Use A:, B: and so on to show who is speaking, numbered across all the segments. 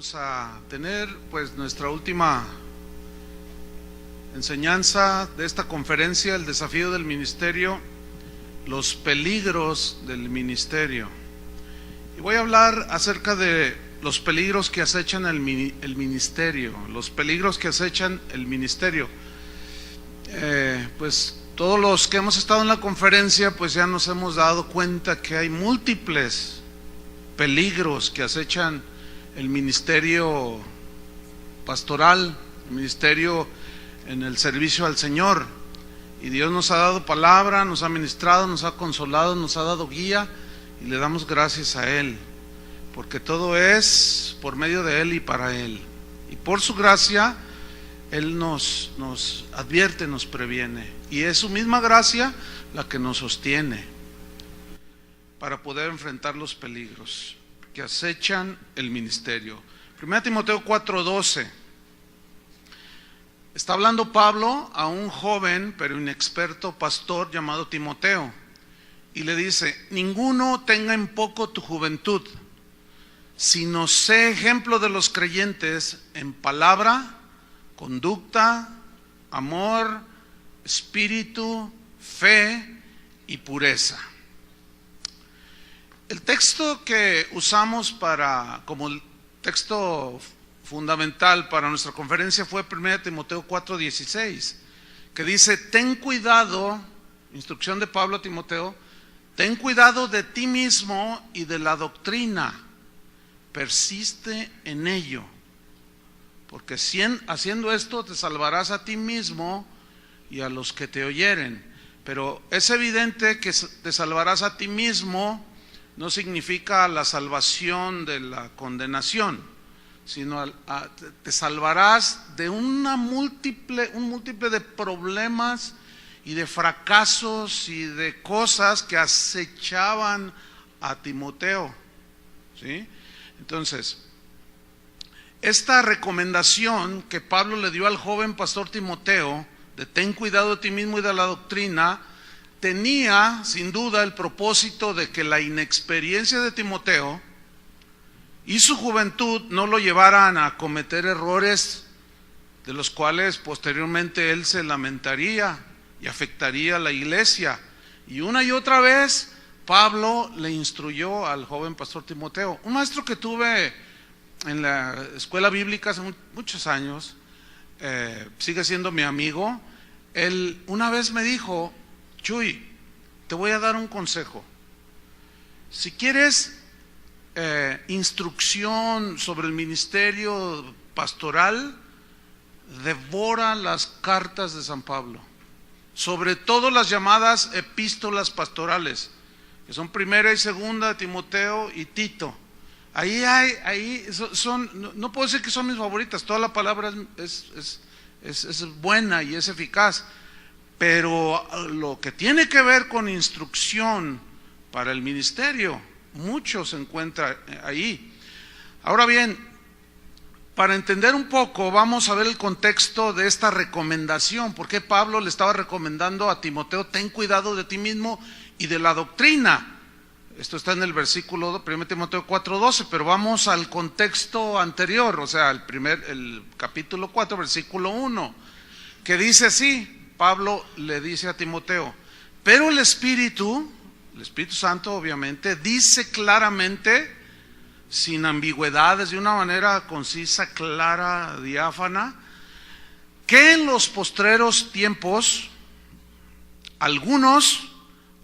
A: Vamos a tener pues nuestra última enseñanza de esta conferencia, el desafío del ministerio, los peligros del ministerio. Y voy a hablar acerca de los peligros que acechan el ministerio, los peligros que acechan el ministerio. Pues todos los que hemos estado en la conferencia pues ya nos hemos dado cuenta que hay múltiples peligros que acechan el ministerio pastoral, el ministerio en el servicio al Señor. Y Dios nos ha dado palabra, nos ha ministrado, nos ha consolado, nos ha dado guía, y le damos gracias a Él, porque todo es por medio de Él y para Él. Y por su gracia Él nos advierte, nos previene, y es su misma gracia la que nos sostiene para poder enfrentar los peligros que acechan el ministerio. 1 Timoteo 4:12. Está hablando Pablo a un joven pero inexperto pastor llamado Timoteo, y le dice: ninguno tenga en poco tu juventud, sino sé ejemplo de los creyentes en palabra, conducta, amor, espíritu, fe y pureza. El texto que usamos como el texto fundamental para nuestra conferencia fue 1 Timoteo 4:16, que dice: ten cuidado, instrucción de Pablo a Timoteo, ten cuidado de ti mismo y de la doctrina, persiste en ello, porque haciendo esto te salvarás a ti mismo y a los que te oyeren. Pero es evidente que te salvarás a ti mismo no significa la salvación de la condenación, sino te salvarás de un múltiple de problemas y de fracasos y de cosas que acechaban a Timoteo, ¿sí? Entonces, esta recomendación que Pablo le dio al joven pastor Timoteo, de ten cuidado de ti mismo y de la doctrina, tenía sin duda el propósito de que la inexperiencia de Timoteo y su juventud no lo llevaran a cometer errores de los cuales posteriormente él se lamentaría y afectaría a la iglesia. Y una y otra vez Pablo le instruyó al joven pastor Timoteo. Un maestro que tuve en la escuela bíblica hace muchos años, sigue siendo mi amigo. Él una vez me dijo: Chuy, te voy a dar un consejo. Si quieres instrucción sobre el ministerio pastoral, devora las cartas de San Pablo, sobre todo las llamadas epístolas pastorales, que son 1 y 2 de Timoteo y Tito. Ahí son, no puedo decir que son mis favoritas, toda la palabra es buena y es eficaz, pero lo que tiene que ver con instrucción para el ministerio, mucho se encuentra ahí. Ahora bien, para entender un poco, vamos a ver el contexto de esta recomendación. ¿Por qué Pablo le estaba recomendando a Timoteo: ten cuidado de ti mismo y de la doctrina? Esto está en el versículo 1 Timoteo 4:12, pero vamos al contexto anterior, o sea, el capítulo 4, versículo 1, que dice así. Pablo le dice a Timoteo: pero el Espíritu Santo obviamente dice claramente, sin ambigüedades, de una manera concisa, clara, diáfana, que en los postreros tiempos algunos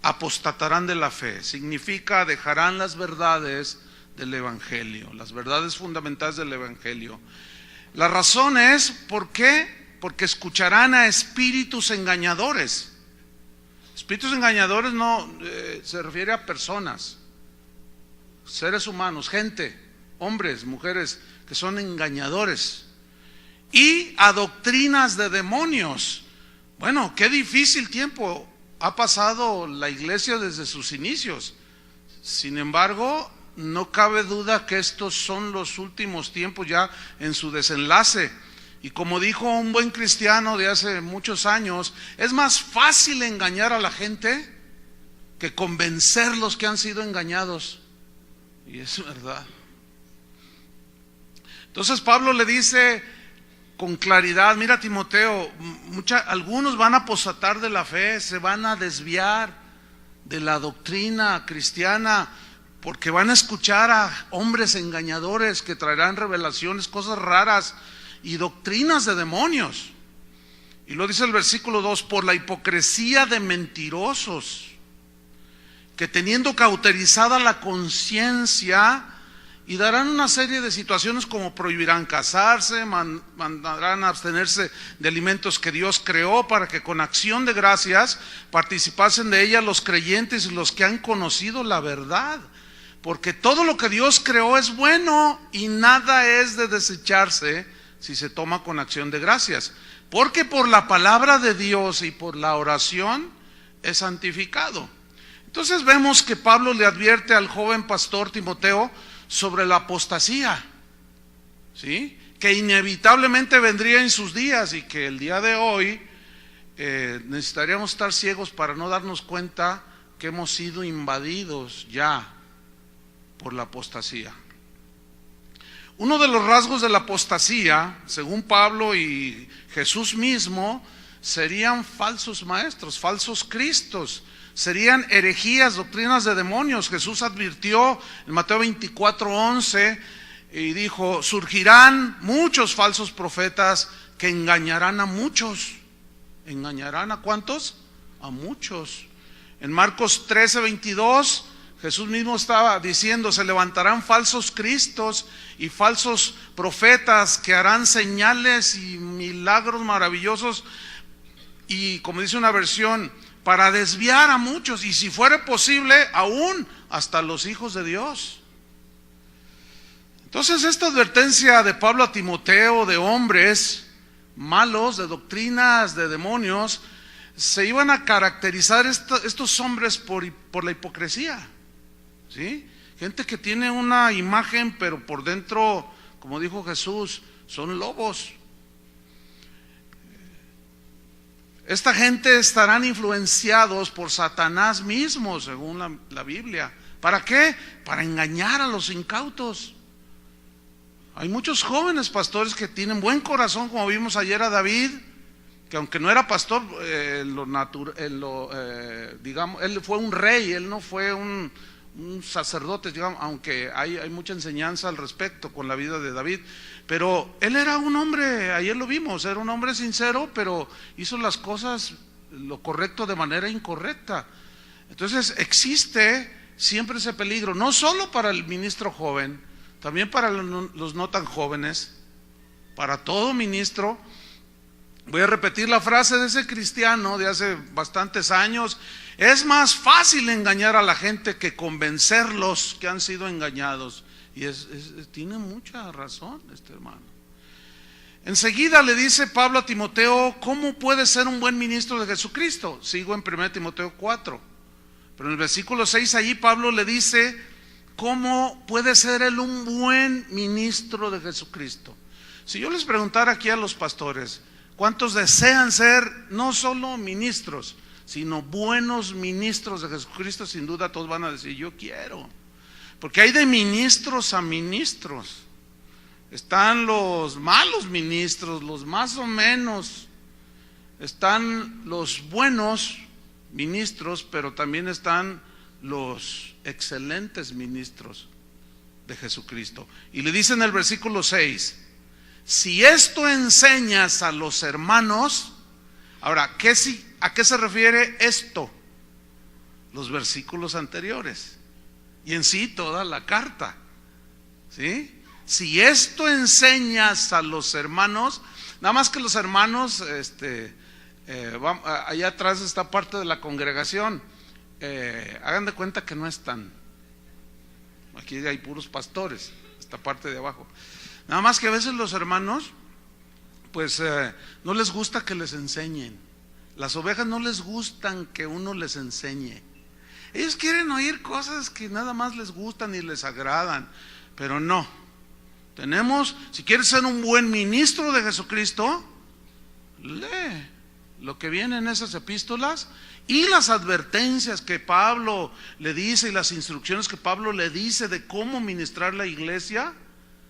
A: apostatarán de la fe. Significa, dejarán las verdades del Evangelio, las verdades fundamentales del Evangelio. La razón es, ¿por qué? Porque escucharán a espíritus engañadores. Espíritus engañadores no se refiere a personas, seres humanos, gente, hombres, mujeres, que son engañadores, y a doctrinas de demonios. Bueno, qué difícil tiempo ha pasado la iglesia desde sus inicios. Sin embargo, no cabe duda que estos son los últimos tiempos ya en su desenlace. Y como dijo un buen cristiano de hace muchos años, es más fácil engañar a la gente que convencerlos que han sido engañados. Y es verdad. Entonces Pablo le dice con claridad, mira Timoteo, algunos van a apostatar de la fe, se van a desviar de la doctrina cristiana, porque van a escuchar a hombres engañadores que traerán revelaciones, cosas raras y doctrinas de demonios. Y lo dice el versículo 2, por la hipocresía de mentirosos, que teniendo cauterizada la conciencia, y darán una serie de situaciones como prohibirán casarse, mandarán a abstenerse de alimentos que Dios creó, para que con acción de gracias participasen de ella los creyentes y los que han conocido la verdad. Porque todo lo que Dios creó es bueno y nada es de desecharse si se toma con acción de gracias. Porque por la palabra de Dios y por la oración es santificado. Entonces vemos que Pablo le advierte al joven pastor Timoteo sobre la apostasía, ¿sí? Que inevitablemente vendría en sus días, y que el día de hoy necesitaríamos estar ciegos para no darnos cuenta que hemos sido invadidos ya por la apostasía. Uno de los rasgos de la apostasía, según Pablo y Jesús mismo, serían falsos maestros, falsos cristos. Serían herejías, doctrinas de demonios. Jesús advirtió en Mateo 24:11 y dijo, surgirán muchos falsos profetas que engañarán a muchos. ¿Engañarán a cuántos? A muchos. En Marcos 13:22 Jesús mismo estaba diciendo, se levantarán falsos cristos y falsos profetas que harán señales y milagros maravillosos, y como dice una versión, para desviar a muchos, y si fuera posible, aún hasta los hijos de Dios. Entonces esta advertencia de Pablo a Timoteo de hombres malos, de doctrinas de demonios, se iban a caracterizar estos hombres por la hipocresía, ¿sí? Gente que tiene una imagen, pero por dentro, como dijo Jesús, son lobos. Esta gente estarán influenciados por Satanás mismo, según la Biblia. ¿Para qué? Para engañar a los incautos. Hay muchos jóvenes pastores que tienen buen corazón, como vimos ayer a David, que aunque no era pastor, digamos, él fue un rey, él no fue un sacerdote, digamos, aunque hay mucha enseñanza al respecto con la vida de David. Pero él era un hombre, ayer lo vimos, era un hombre sincero, pero hizo las cosas lo correcto de manera incorrecta. Entonces existe siempre ese peligro, no solo para el ministro joven, también para los no tan jóvenes, para todo ministro. Voy a repetir la frase de ese cristiano de hace bastantes años: es más fácil engañar a la gente que convencerlos que han sido engañados. Y tiene mucha razón este hermano. Enseguida le dice Pablo a Timoteo cómo puede ser un buen ministro de Jesucristo. Sigo en 1 Timoteo 4, pero en el versículo 6 allí Pablo le dice cómo puede ser él un buen ministro de Jesucristo. Si yo les preguntara aquí a los pastores, ¿cuántos desean ser no solo ministros, sino buenos ministros de Jesucristo? Sin duda todos van a decir, yo quiero. Porque hay de ministros a ministros. Están los malos ministros, los más o menos. Están los buenos ministros, pero también están los excelentes ministros de Jesucristo. Y le dice en el versículo 6, si esto enseñas a los hermanos. Ahora, ¿a qué se refiere esto? Los versículos anteriores. Y en sí toda la carta, ¿sí? Si esto enseñas a los hermanos, nada más que los hermanos, allá atrás está parte de la congregación, hagan de cuenta que no están. Aquí hay puros pastores, esta parte de abajo. Nada más que a veces los hermanos, pues no les gusta que les enseñen. Las ovejas no les gustan que uno les enseñe. Ellos quieren oír cosas que nada más les gustan y les agradan, pero no. Si quieres ser un buen ministro de Jesucristo, lee lo que viene en esas epístolas y las advertencias que Pablo le dice y las instrucciones que Pablo le dice de cómo ministrar la iglesia.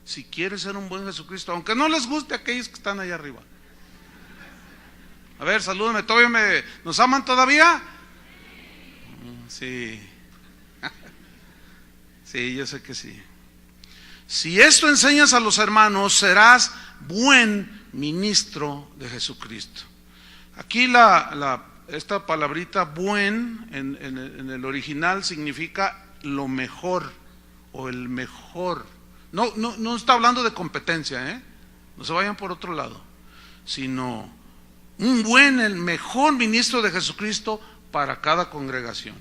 A: si quieres ser un buen Jesucristo, aunque no les guste a aquellos que están allá arriba. A ver, salúdame, ¿nos aman todavía? Sí. Sí, yo sé que sí. Si esto enseñas a los hermanos, serás buen ministro de Jesucristo. Aquí esta palabrita buen en el original significa lo mejor o el mejor. No está hablando de competencia, no se vayan por otro lado, sino el mejor ministro de Jesucristo para cada congregación.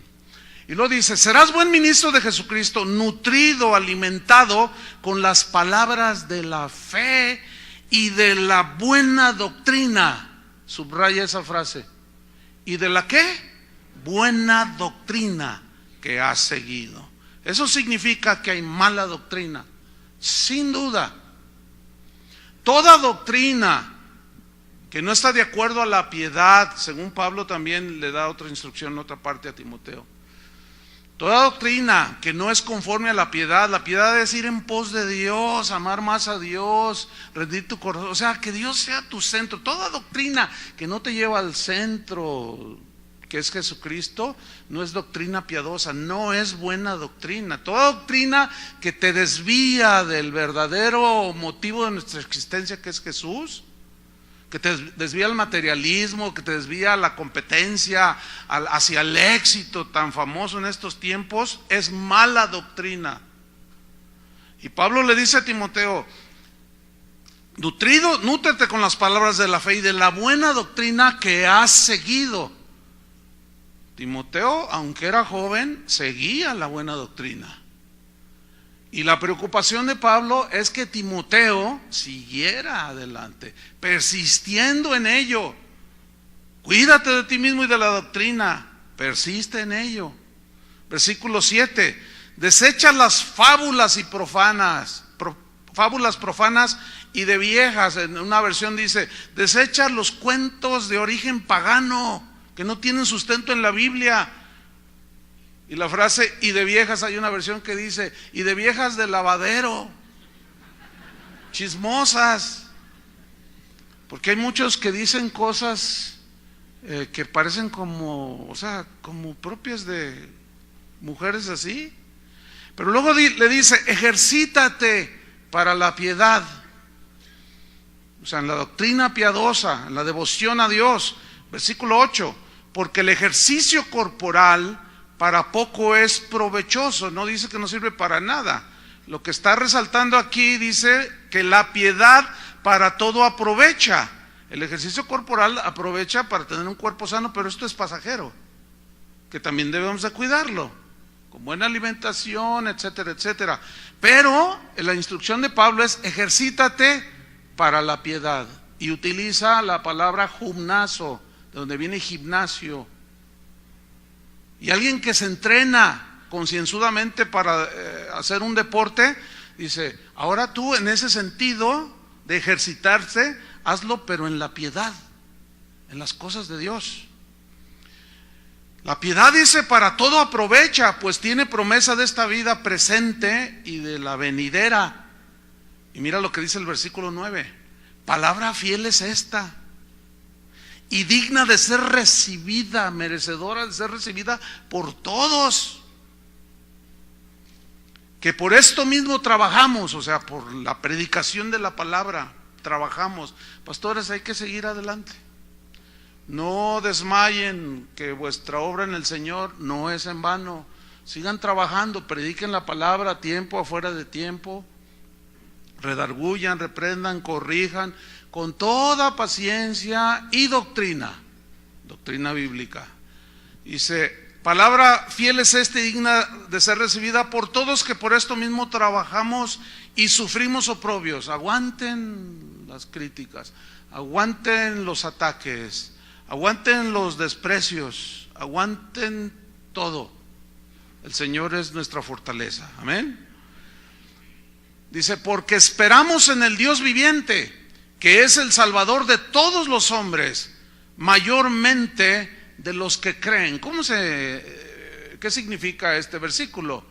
A: Y lo dice, serás buen ministro de Jesucristo, nutrido, alimentado con las palabras de la fe y de la buena doctrina. Subraya esa frase. ¿Y de la qué? Buena doctrina que has seguido. Eso significa que hay mala doctrina, sin duda. Toda doctrina que no está de acuerdo a la piedad, según Pablo también le da otra instrucción en otra parte a Timoteo. Toda doctrina que no es conforme a la piedad es ir en pos de Dios, amar más a Dios, rendir tu corazón, o sea, que Dios sea tu centro. Toda doctrina que no te lleva al centro, que es Jesucristo, no es doctrina piadosa, no es buena doctrina. Toda doctrina que te desvía del verdadero motivo de nuestra existencia, que es Jesús, que te desvía al materialismo, que te desvía a la competencia, hacia el éxito tan famoso en estos tiempos, es mala doctrina. Y Pablo le dice a Timoteo, nútrete con las palabras de la fe y de la buena doctrina que has seguido. Timoteo, aunque era joven, seguía la buena doctrina. Y la preocupación de Pablo es que Timoteo siguiera adelante, persistiendo en ello. Cuídate de ti mismo y de la doctrina, persiste en ello. Versículo 7, desecha las fábulas profanas y de viejas. En una versión dice, desecha los cuentos de origen pagano, que no tienen sustento en la Biblia. Y la frase, y de viejas, hay una versión que dice, y de viejas de lavadero, chismosas, porque hay muchos que dicen cosas que parecen como propias de mujeres así, pero luego le dice, ejercítate para la piedad, o sea, en la doctrina piadosa, en la devoción a Dios. Versículo 8, porque el ejercicio corporal para poco es provechoso, no dice que no sirve para nada. Lo que está resaltando aquí dice que la piedad para todo aprovecha. El ejercicio corporal aprovecha para tener un cuerpo sano, pero esto es pasajero, que también debemos de cuidarlo, con buena alimentación, etcétera, etcétera. Pero la instrucción de Pablo es ejercítate para la piedad, y utiliza la palabra gimnazo, de donde viene gimnasio. Y alguien que se entrena concienzudamente para hacer un deporte, dice, ahora tú en ese sentido de ejercitarse, hazlo pero en la piedad, en las cosas de Dios. La piedad, dice, para todo aprovecha, pues tiene promesa de esta vida presente y de la venidera. Y mira lo que dice el versículo 9, palabra fiel es esta, y digna de ser recibida, merecedora de ser recibida por todos, que por esto mismo trabajamos, o sea, por la predicación de la palabra, trabajamos. Pastores, hay que seguir adelante, no desmayen, que vuestra obra en el Señor no es en vano. Sigan trabajando, prediquen la palabra a tiempo, afuera de tiempo, redargullan, reprendan, corrijan, con toda paciencia y doctrina bíblica. Dice, palabra fiel es esta y digna de ser recibida por todos, que por esto mismo trabajamos y sufrimos oprobios. Aguanten las críticas, aguanten los ataques, aguanten los desprecios, aguanten todo. El Señor es nuestra fortaleza, amén. Dice, porque esperamos en el Dios viviente, que es el Salvador de todos los hombres, mayormente de los que creen. ¿Qué significa este versículo?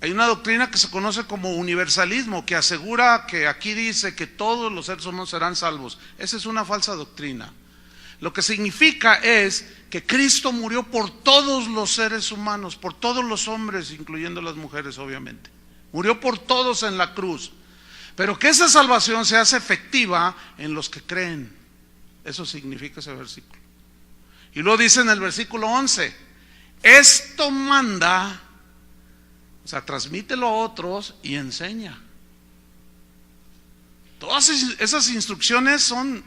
A: Hay una doctrina que se conoce como universalismo, que asegura que aquí dice que todos los seres humanos serán salvos. Esa es una falsa doctrina. Lo que significa es que Cristo murió por todos los seres humanos, por todos los hombres, incluyendo las mujeres, obviamente. Murió por todos en la cruz. Pero que esa salvación se hace efectiva en los que creen. Eso significa ese versículo. Y luego dice en el versículo 11, esto manda, o sea, transmítelo a otros y enseña. Todas esas instrucciones son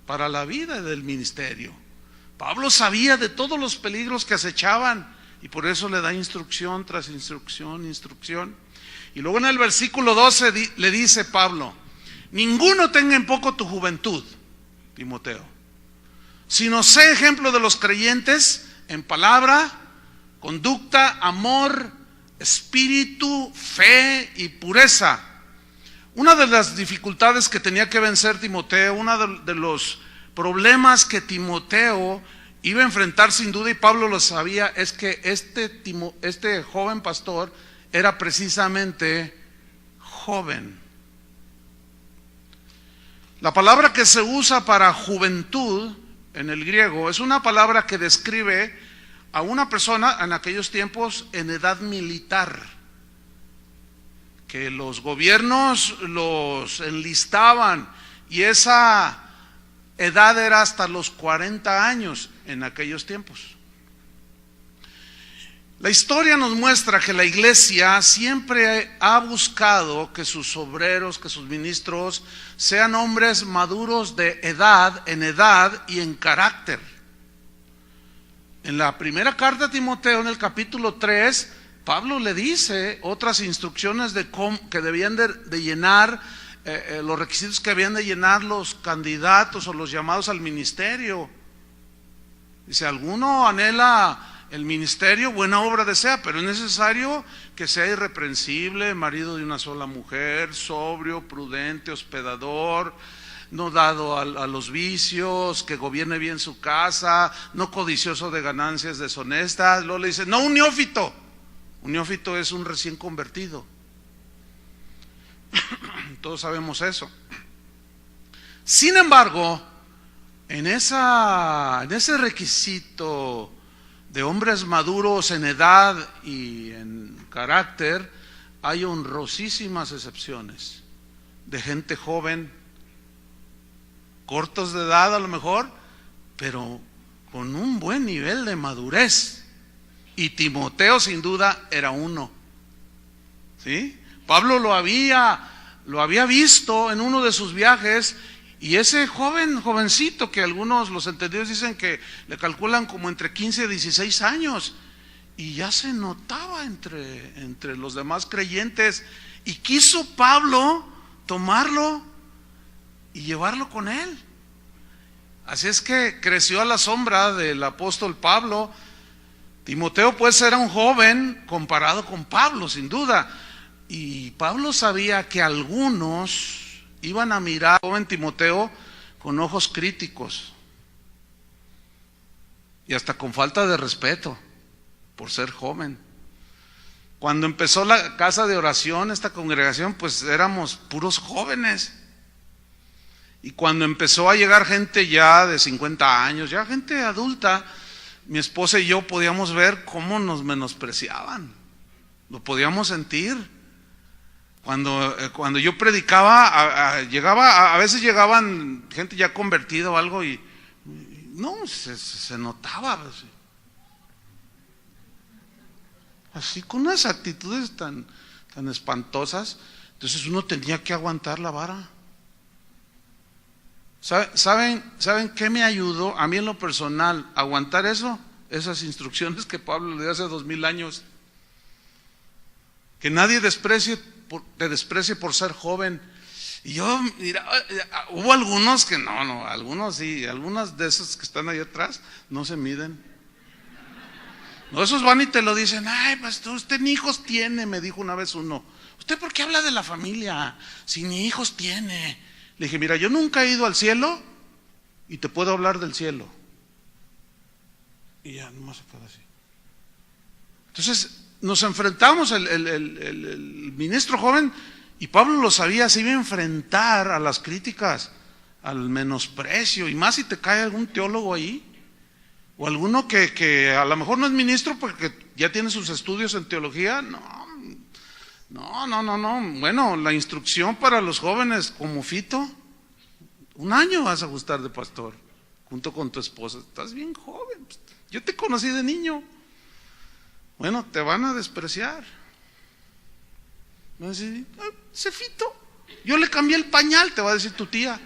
A: para la vida del ministerio. Pablo sabía de todos los peligros que acechaban y por eso le da instrucción tras instrucción, instrucción. Y luego en el versículo 12 le dice Pablo, ninguno tenga en poco tu juventud, Timoteo, sino sé ejemplo de los creyentes en palabra, conducta, amor, espíritu, fe y pureza. Una de las dificultades que tenía que vencer Timoteo, uno de los problemas que Timoteo iba a enfrentar sin duda, y Pablo lo sabía, es que este joven pastor era precisamente joven. La palabra que se usa para juventud en el griego es una palabra que describe a una persona en aquellos tiempos en edad militar, que los gobiernos los enlistaban y esa edad era hasta los 40 años en aquellos tiempos. La historia nos muestra que la iglesia siempre ha buscado que sus obreros, que sus ministros sean hombres maduros de edad, en edad y en carácter. En la primera carta a Timoteo, en el capítulo 3, Pablo le dice otras instrucciones de cómo, que debían de llenar, los requisitos que habían de llenar los candidatos o los llamados al ministerio. Dice, alguno anhela el ministerio, buena obra desea, pero es necesario que sea irreprensible, marido de una sola mujer, sobrio, prudente, hospedador, no dado a los vicios, que gobierne bien su casa, no codicioso de ganancias deshonestas. Luego le dice, no un neófito. Un neófito es un recién convertido. Todos sabemos eso. Sin embargo, en ese requisito de hombres maduros en edad y en carácter, hay honrosísimas excepciones de gente joven, cortos de edad a lo mejor, pero con un buen nivel de madurez. Y Timoteo sin duda era uno. ¿Sí? Pablo lo había visto en uno de sus viajes. Y ese jovencito que algunos, los entendidos dicen que le calculan como entre 15 y 16 años, y ya se notaba entre los demás creyentes, y quiso Pablo tomarlo y llevarlo con él. Así es que creció a la sombra del apóstol Pablo. Timoteo pues era un joven comparado con Pablo, sin duda, y Pablo sabía que algunos iban a mirar al joven Timoteo con ojos críticos y hasta con falta de respeto por ser joven. Cuando empezó la casa de oración, esta congregación, pues éramos puros jóvenes. Y cuando empezó a llegar gente ya de 50 años, ya gente adulta, mi esposa y yo podíamos ver cómo nos menospreciaban. Lo podíamos sentir. Cuando yo predicaba, a veces llegaban gente ya convertida o algo y no, se notaba así con unas actitudes tan espantosas. Entonces uno tenía que aguantar la vara. ¿Saben qué me ayudó a mí en lo personal a aguantar eso? Esas instrucciones que Pablo le dio hace 2000 años. Que nadie te desprecie por ser joven. Y yo, mira, hubo algunos que algunos sí, algunas de esas que están ahí atrás no se miden. No, esos van y te lo dicen, ay, pastor, usted ni hijos tiene, me dijo una vez uno. ¿Usted por qué habla de la familia si ni hijos tiene? Le dije, mira, yo nunca he ido al cielo y te puedo hablar del cielo. Y ya nomás se quedó así. Entonces nos enfrentamos, el ministro joven, y Pablo lo sabía, se iba a enfrentar a las críticas, al menosprecio, y más si te cae algún teólogo ahí, o alguno que a lo mejor no es ministro porque ya tiene sus estudios en teología. No. Bueno, la instrucción para los jóvenes como Fito, 1 año vas a gustar de pastor, junto con tu esposa. Estás bien joven, yo te conocí de niño. Bueno, te van a despreciar. Van a decir, ese Fito, yo le cambié el pañal, te va a decir tu tía.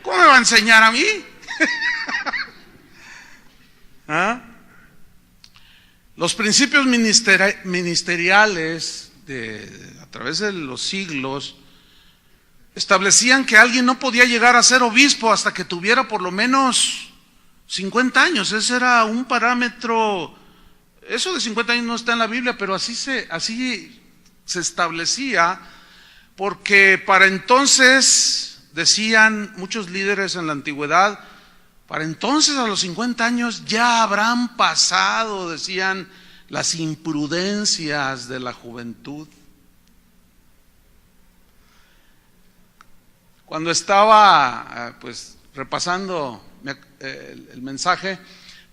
A: ¿Cómo me va a enseñar a mí? ¿Ah? Los principios ministeriales a través de los siglos establecían que alguien no podía llegar a ser obispo hasta que tuviera por lo menos 50 años. Ese era un parámetro. Eso de 50 años no está en la Biblia, pero así se establecía, porque para entonces, decían muchos líderes en la antigüedad, para entonces a los 50 años ya habrán pasado, decían, las imprudencias de la juventud. Cuando estaba repasando el mensaje,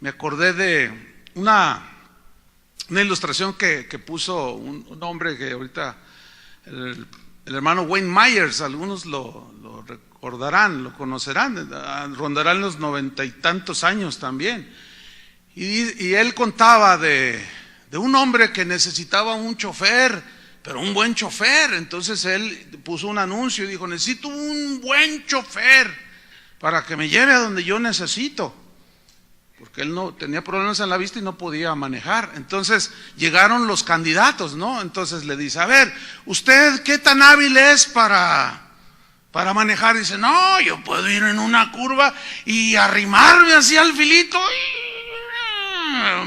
A: me acordé de una ilustración que puso un hombre que ahorita, el hermano Wayne Myers, algunos lo recordarán, lo conocerán, rondarán los 90 y tantos años también. Y él contaba de un hombre que necesitaba un chofer, pero un buen chofer. Entonces él puso un anuncio y dijo: necesito un buen chofer para que me lleve a donde yo necesito, porque él no tenía problemas en la vista y no podía manejar. Entonces llegaron los candidatos, ¿no? Entonces le dice: a ver, ¿usted qué tan hábil es para manejar? Dice: no, yo puedo ir en una curva y arrimarme así al filito,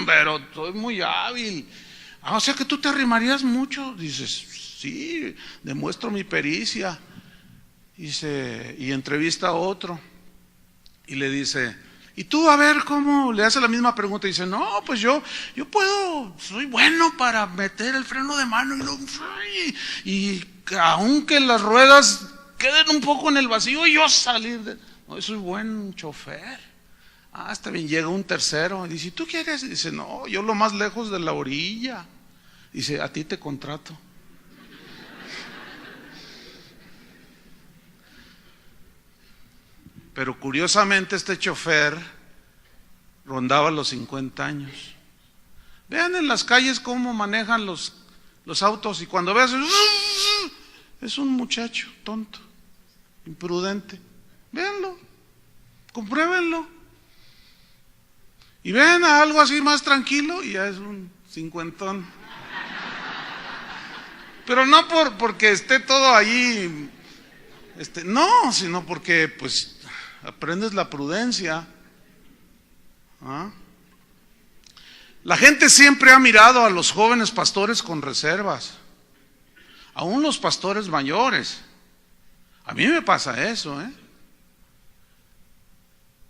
A: pero soy muy hábil. O sea que tú te arrimarías mucho. Dices: sí, demuestro mi pericia. Dice, y entrevista a otro y le dice: y tú, a ver, ¿cómo? Le hace la misma pregunta y dice: no, pues yo puedo, soy bueno para meter el freno de mano y aunque las ruedas queden un poco en el vacío, yo salir no, soy buen chofer. Está bien. Llega un tercero y dice: ¿tú quieres? Y dice: no, yo lo más lejos de la orilla. Dice: a ti te contrato. Pero curiosamente este chofer rondaba los 50 años. Vean en las calles cómo manejan los autos, y cuando veas, es un muchacho tonto, imprudente. Véanlo, compruébenlo. Y ven a algo así más tranquilo y ya es un cincuentón. Pero no porque esté todo ahí, no, sino porque pues aprendes la prudencia. La gente siempre ha mirado a los jóvenes pastores con reservas, aún los pastores mayores. A mí me pasa eso,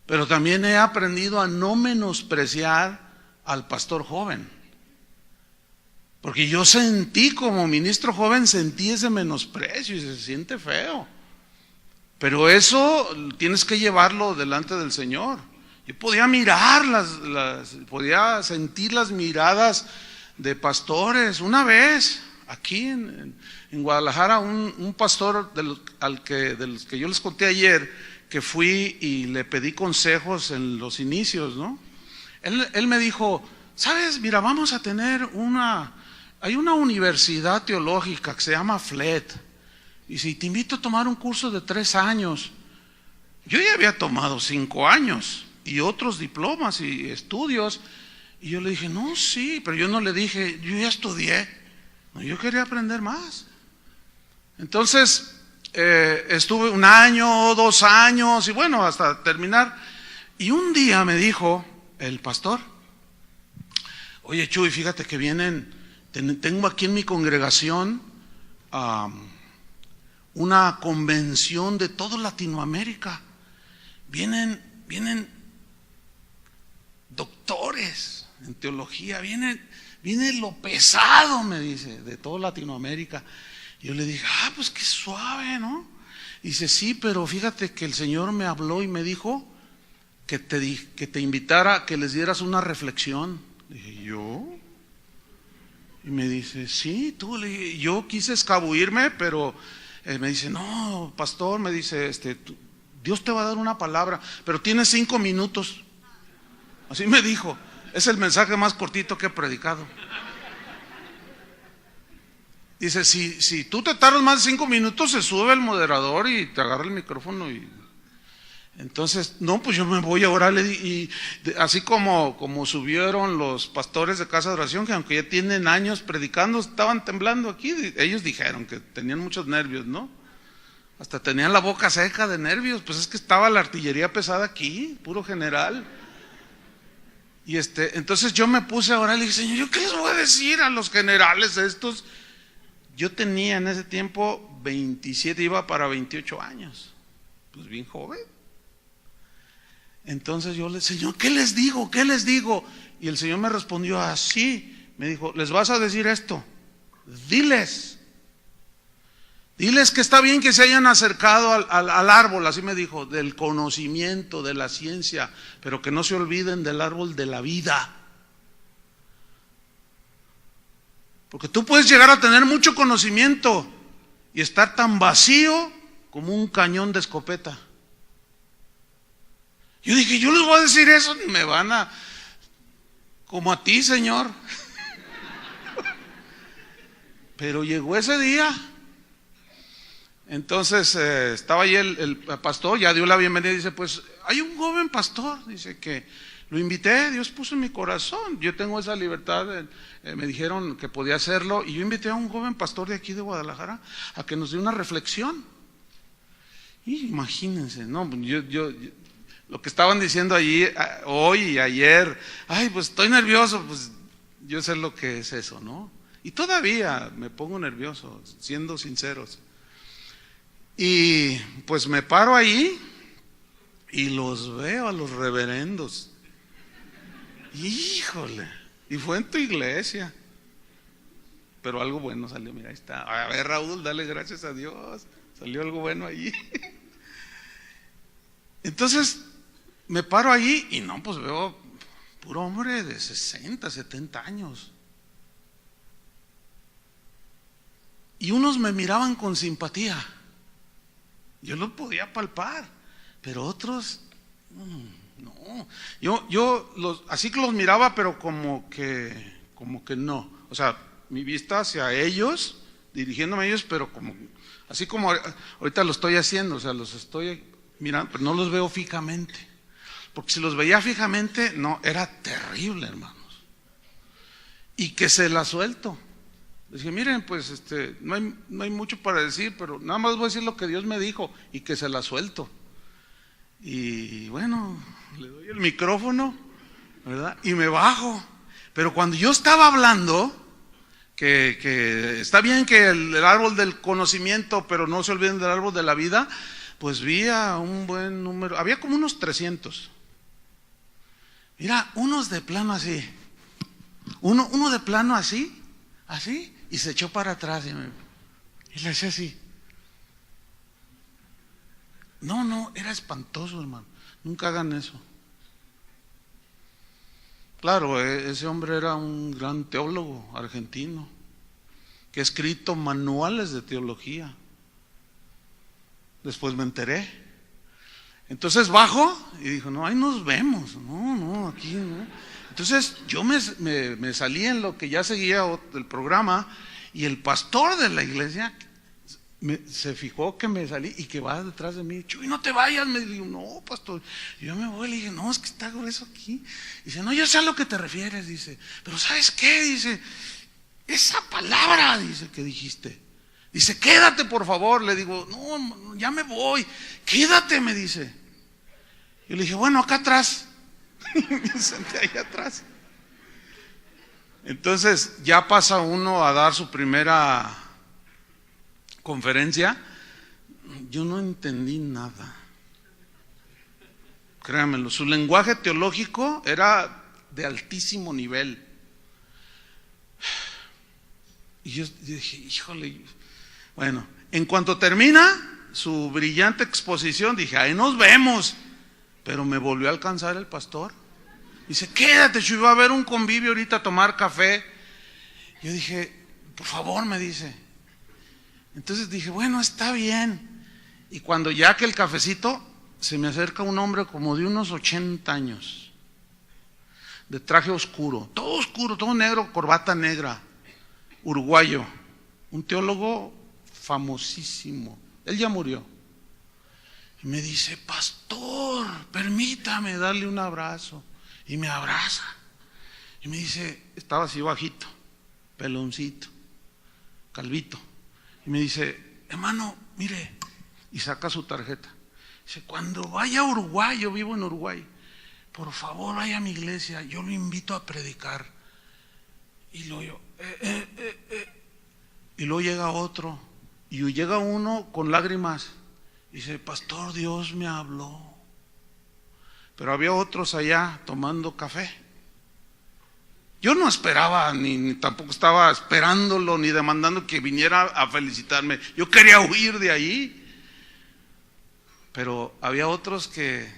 A: pero también he aprendido a no menospreciar al pastor joven, porque yo sentí, como ministro joven, sentí ese menosprecio y se siente feo. Pero eso tienes que llevarlo delante del Señor. Yo podía mirar podía sentir las miradas de pastores. Una vez, aquí en Guadalajara, un pastor de los que yo les conté ayer, que fui y le pedí consejos en los inicios, ¿no? Él me dijo: ¿sabes? Mira, vamos a tener hay una universidad teológica que se llama FLET. Y si te invito a tomar un curso de 3 años. Yo ya había tomado 5 años y otros diplomas y estudios. Y yo le dije: no, sí, pero yo no le dije, yo ya estudié. No, yo quería aprender más. Entonces, estuve 1 año, 2 años, y bueno, hasta terminar. Y un día me dijo el pastor: oye, Chuy, fíjate que tengo aquí en mi congregación una convención de toda Latinoamérica. Vienen doctores en teología, vienen viene lo pesado, me dice, de toda Latinoamérica. Yo le dije, pues qué suave, ¿no? Dice, sí, pero fíjate que el Señor me habló y me dijo que te invitara, que les dieras una reflexión. Dije, ¿yo? Y me dice, sí, tú. Le dije, yo quise escabuirme, pero me dice, no, pastor, me dice, Dios te va a dar una palabra, pero tienes 5 minutos. Así me dijo. Es el mensaje más cortito que he predicado. Dice, si tú te tardas más de 5 minutos, se sube el moderador y te agarra el micrófono. Y entonces, no, pues yo me voy ahora. Y así como subieron los pastores de casa de oración, que aunque ya tienen años predicando, estaban temblando aquí. Ellos dijeron que tenían muchos nervios, ¿no? Hasta tenían la boca seca de nervios. Pues es que estaba la artillería pesada aquí, puro general. Y entonces yo me puse a orar y le dije, Señor, ¿yo qué les voy a decir a los generales estos? Yo tenía en ese tiempo 27, iba para 28 años. Pues bien joven. Entonces yo le dije, Señor, ¿qué les digo? ¿Qué les digo? Y el Señor me respondió así. Me dijo, les vas a decir esto. Diles que está bien que se hayan acercado al árbol, así me dijo, del conocimiento, de la ciencia, pero que no se olviden del árbol de la vida. Porque tú puedes llegar a tener mucho conocimiento y estar tan vacío como un cañón de escopeta. Yo dije, yo les voy a decir eso, me van a, como a ti, Señor. Pero llegó ese día. Entonces estaba ahí el pastor, ya dio la bienvenida y dice, pues hay un joven pastor, dice que lo invité, Dios puso en mi corazón, yo tengo esa libertad, me dijeron que podía hacerlo, y yo invité a un joven pastor de aquí de Guadalajara a que nos dé una reflexión. Y imagínense, no, yo lo que estaban diciendo allí hoy y ayer, pues estoy nervioso, pues yo sé lo que es eso, ¿no? Y todavía me pongo nervioso, siendo sinceros. Y pues me paro ahí y los veo a los reverendos. Híjole, y fue en tu iglesia. Pero algo bueno salió, mira, ahí está. A ver, Raúl, dale gracias a Dios. Salió algo bueno allí. Entonces me paro ahí y no, pues veo puro hombre de 60, 70 años. Y unos me miraban con simpatía. Yo los podía palpar, pero otros no. Yo así que los miraba, pero como que no. O sea, mi vista hacia ellos, dirigiéndome a ellos, pero así como ahorita lo estoy haciendo, o sea, los estoy mirando, pero no los veo fijamente. Porque si los veía fijamente, no, era terrible, hermanos. Y que se la suelto. Les dije, miren, pues no hay mucho para decir, pero nada más voy a decir lo que Dios me dijo y que se la suelto. Y bueno, le doy el micrófono, ¿verdad? Y me bajo. Pero cuando yo estaba hablando, que está bien que el árbol del conocimiento, pero no se olviden del árbol de la vida, pues vi a un buen número, había como unos 300. Mira, unos de plano así, uno de plano así, y se echó para atrás y le hacía así. No, era espantoso, hermano. Nunca hagan eso. Claro, ese hombre era un gran teólogo argentino que ha escrito manuales de teología. Después me enteré. Entonces bajo y dijo, no, ahí nos vemos. No, aquí no. Entonces yo me salí en lo que ya seguía el programa, y el pastor de la iglesia se fijó que me salí y que va detrás de mí. Chuy, no te vayas. Me dijo, no, pastor. Y yo me voy, le dije, no, es que está grueso aquí. Dice, no, yo sé a lo que te refieres, dice, pero ¿sabes qué? Dice, esa palabra, dice, que dijiste. Dice, quédate por favor. Le digo, no, ya me voy. Quédate, me dice. Y le dije, bueno, acá atrás. Y me senté ahí atrás. Entonces ya pasa uno a dar su primera conferencia. Yo no entendí nada, créanmelo. Su lenguaje teológico era de altísimo nivel. Y yo dije, híjole. Bueno, en cuanto termina su brillante exposición, dije, ahí nos vemos. Pero me volvió a alcanzar el pastor. Dice, quédate, Chuy, va a haber un convivio ahorita a tomar café. Yo dije, por favor, me dice. Entonces dije, bueno, está bien. Y cuando ya que el cafecito, se me acerca un hombre como de unos 80 años, de traje oscuro, todo negro, corbata negra, uruguayo, un teólogo famosísimo. Él ya murió. Y me dice, pastor, permítame darle un abrazo. Y me abraza. Y me dice, estaba así bajito, peloncito, calvito. Y me dice, hermano, mire, y saca su tarjeta. Dice, cuando vaya a Uruguay, yo vivo en Uruguay, por favor vaya a mi iglesia, yo lo invito a predicar. Y luego y luego llega otro, y llega uno con lágrimas. Dice, pastor, Dios me habló. Pero había otros allá tomando café. Yo no esperaba, ni tampoco estaba esperándolo, ni demandando que viniera a felicitarme. Yo quería huir de ahí. Pero había otros que,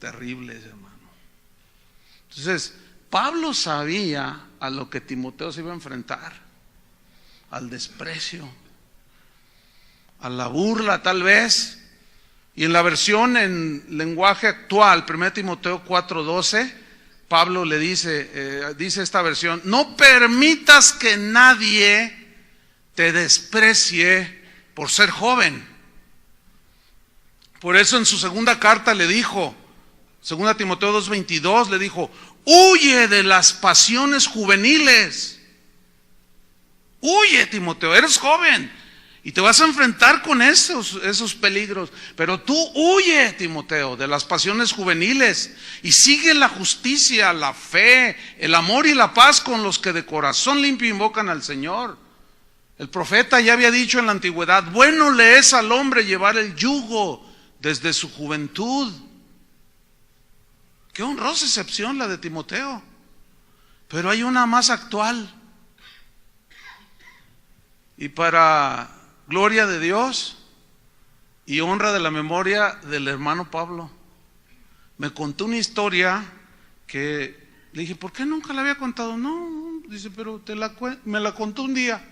A: terribles, hermano. Entonces, Pablo sabía a lo que Timoteo se iba a enfrentar. Al desprecio, a la burla tal vez. Y en la versión en lenguaje actual, 1 Timoteo 4:12, Pablo le dice, dice esta versión, no permitas que nadie te desprecie por ser joven. Por eso en su segunda carta le dijo, 2 Timoteo 2:22, le dijo, huye de las pasiones juveniles. Huye, Timoteo, eres joven. Y te vas a enfrentar con esos peligros. Pero tú huye, Timoteo, de las pasiones juveniles y sigue la justicia, la fe, el amor y la paz con los que de corazón limpio invocan al Señor. El profeta ya había dicho en la antigüedad, bueno le es al hombre llevar el yugo desde su juventud. Qué honrosa excepción la de Timoteo. Pero hay una más actual. Y para gloria de Dios y honra de la memoria del hermano Pablo, me contó una historia que le dije, ¿por qué nunca la había contado? No, dice, pero me la contó un día.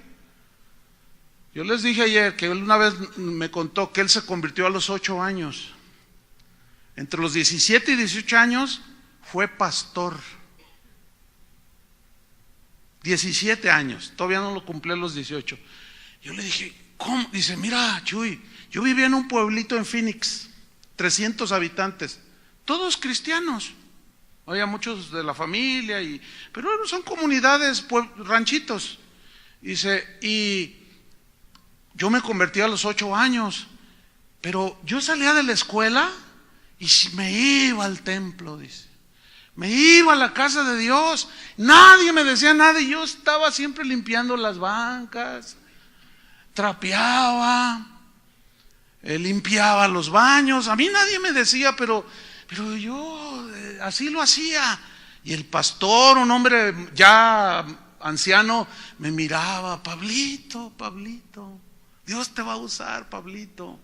A: Yo les dije ayer que él una vez me contó que él se convirtió a los 8 años. Entre los 17 y 18 años fue pastor. 17 años, todavía no lo cumplí a los 18. Yo le dije, ¿cómo? Dice, mira, Chuy, yo vivía en un pueblito en Phoenix, 300 habitantes, todos cristianos. Había muchos de la familia, pero son comunidades, ranchitos. Dice, y yo me convertí a los 8 años, pero yo salía de la escuela y me iba al templo, dice. Me iba a la casa de Dios, nadie me decía nada y yo estaba siempre limpiando las bancas, trapeaba, limpiaba los baños. A mí nadie me decía, pero yo así lo hacía. Y el pastor, un hombre ya anciano, me miraba, Pablito, Dios te va a usar, Pablito.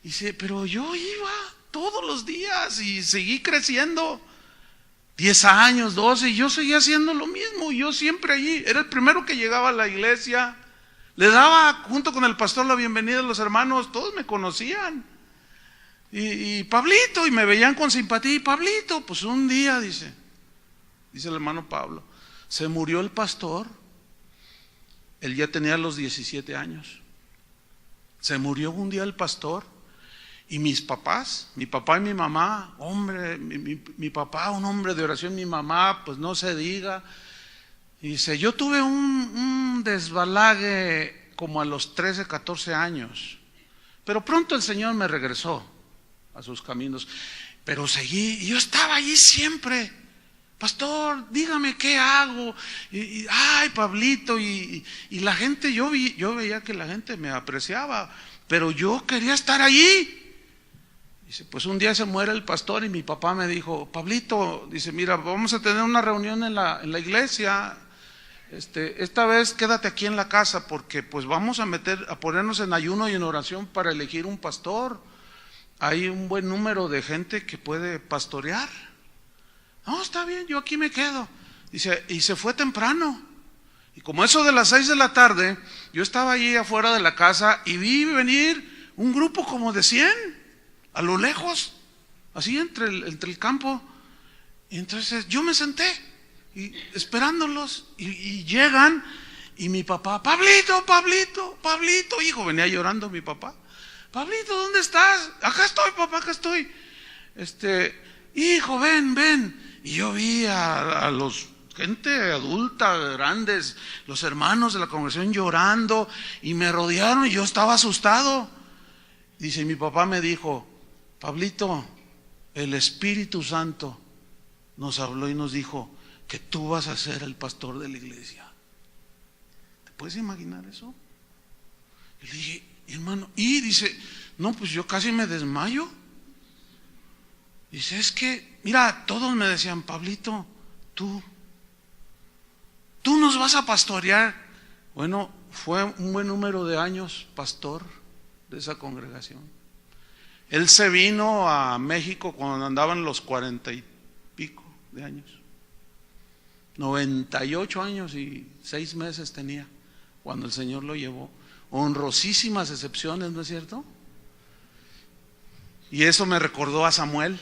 A: Y dice, pero yo iba todos los días y seguí creciendo. 10 años, 12, y yo seguía haciendo lo mismo, yo siempre allí, era el primero que llegaba a la iglesia, le daba junto con el pastor la bienvenida a los hermanos, todos me conocían, y Pablito, y me veían con simpatía, y Pablito, pues un día, dice el hermano Pablo, se murió el pastor, él ya tenía los 17 años, se murió un día el pastor. Y mis papás, mi papá y mi mamá, hombre, mi papá un hombre de oración, mi mamá, pues no se diga. Y dice, yo tuve un desbalague como a los 13, 14 años, pero pronto el Señor me regresó a sus caminos, pero seguí, y yo estaba allí siempre, pastor, dígame qué hago, ay, Pablito, y la gente, yo veía que la gente me apreciaba, pero yo quería estar allí. Dice, pues un día se muere el pastor y mi papá me dijo, Pablito, dice, mira, vamos a tener una reunión en la iglesia, esta vez quédate aquí en la casa porque pues vamos a ponernos en ayuno y en oración para elegir un pastor. Hay un buen número de gente que puede pastorear. No, está bien, yo aquí me quedo. Dice, y se fue temprano. Y como eso de las 6 de la tarde, yo estaba allí afuera de la casa y vi venir un grupo como de 100 a lo lejos, así entre el campo. Y entonces yo me senté y esperándolos y llegan y mi papá, Pablito, hijo, venía llorando mi papá. Pablito, ¿dónde estás? Acá estoy, papá, acá estoy. Hijo, ven. Y yo vi a los gente adulta, grandes, los hermanos de la congregación llorando y me rodearon y yo estaba asustado. Dice, mi papá me dijo, Pablito, el Espíritu Santo nos habló y nos dijo que tú vas a ser el pastor de la iglesia. ¿Te puedes imaginar eso? Y le dije, hermano, y dice, no, pues yo casi me desmayo. Dice, es que, mira, todos me decían, Pablito, tú nos vas a pastorear. Bueno, fue un buen número de años pastor de esa congregación. Él se vino a México cuando andaban los 40 y pico de años. 98 años y 6 meses tenía cuando el Señor lo llevó. Honrosísimas excepciones, ¿no es cierto? Y eso me recordó a Samuel.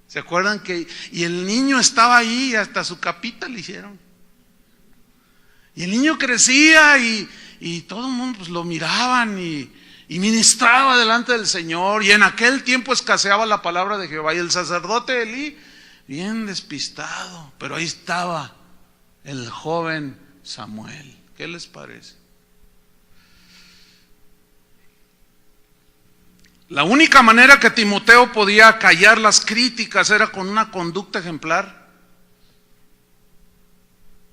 A: ¿Se acuerdan que? Y el niño estaba ahí, hasta su capita le hicieron. Y el niño crecía y todo el mundo pues lo miraban y ministraba delante del Señor. Y en aquel tiempo escaseaba la palabra de Jehová. Y el sacerdote Elí, bien despistado, pero ahí estaba el joven Samuel. ¿Qué les parece? La única manera que Timoteo podía callar las críticas era con una conducta ejemplar.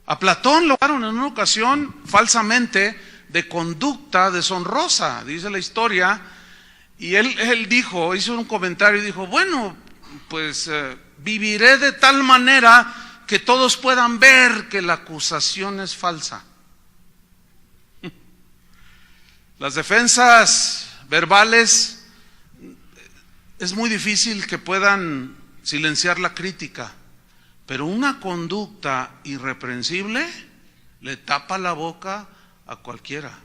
A: A Platón lo acusaron en una ocasión falsamente de conducta deshonrosa, dice la historia, y él dijo, hizo un comentario y dijo, bueno, pues viviré de tal manera que todos puedan ver que la acusación es falsa. Las defensas verbales es muy difícil que puedan silenciar la crítica, pero una conducta irreprensible le tapa la boca a cualquiera.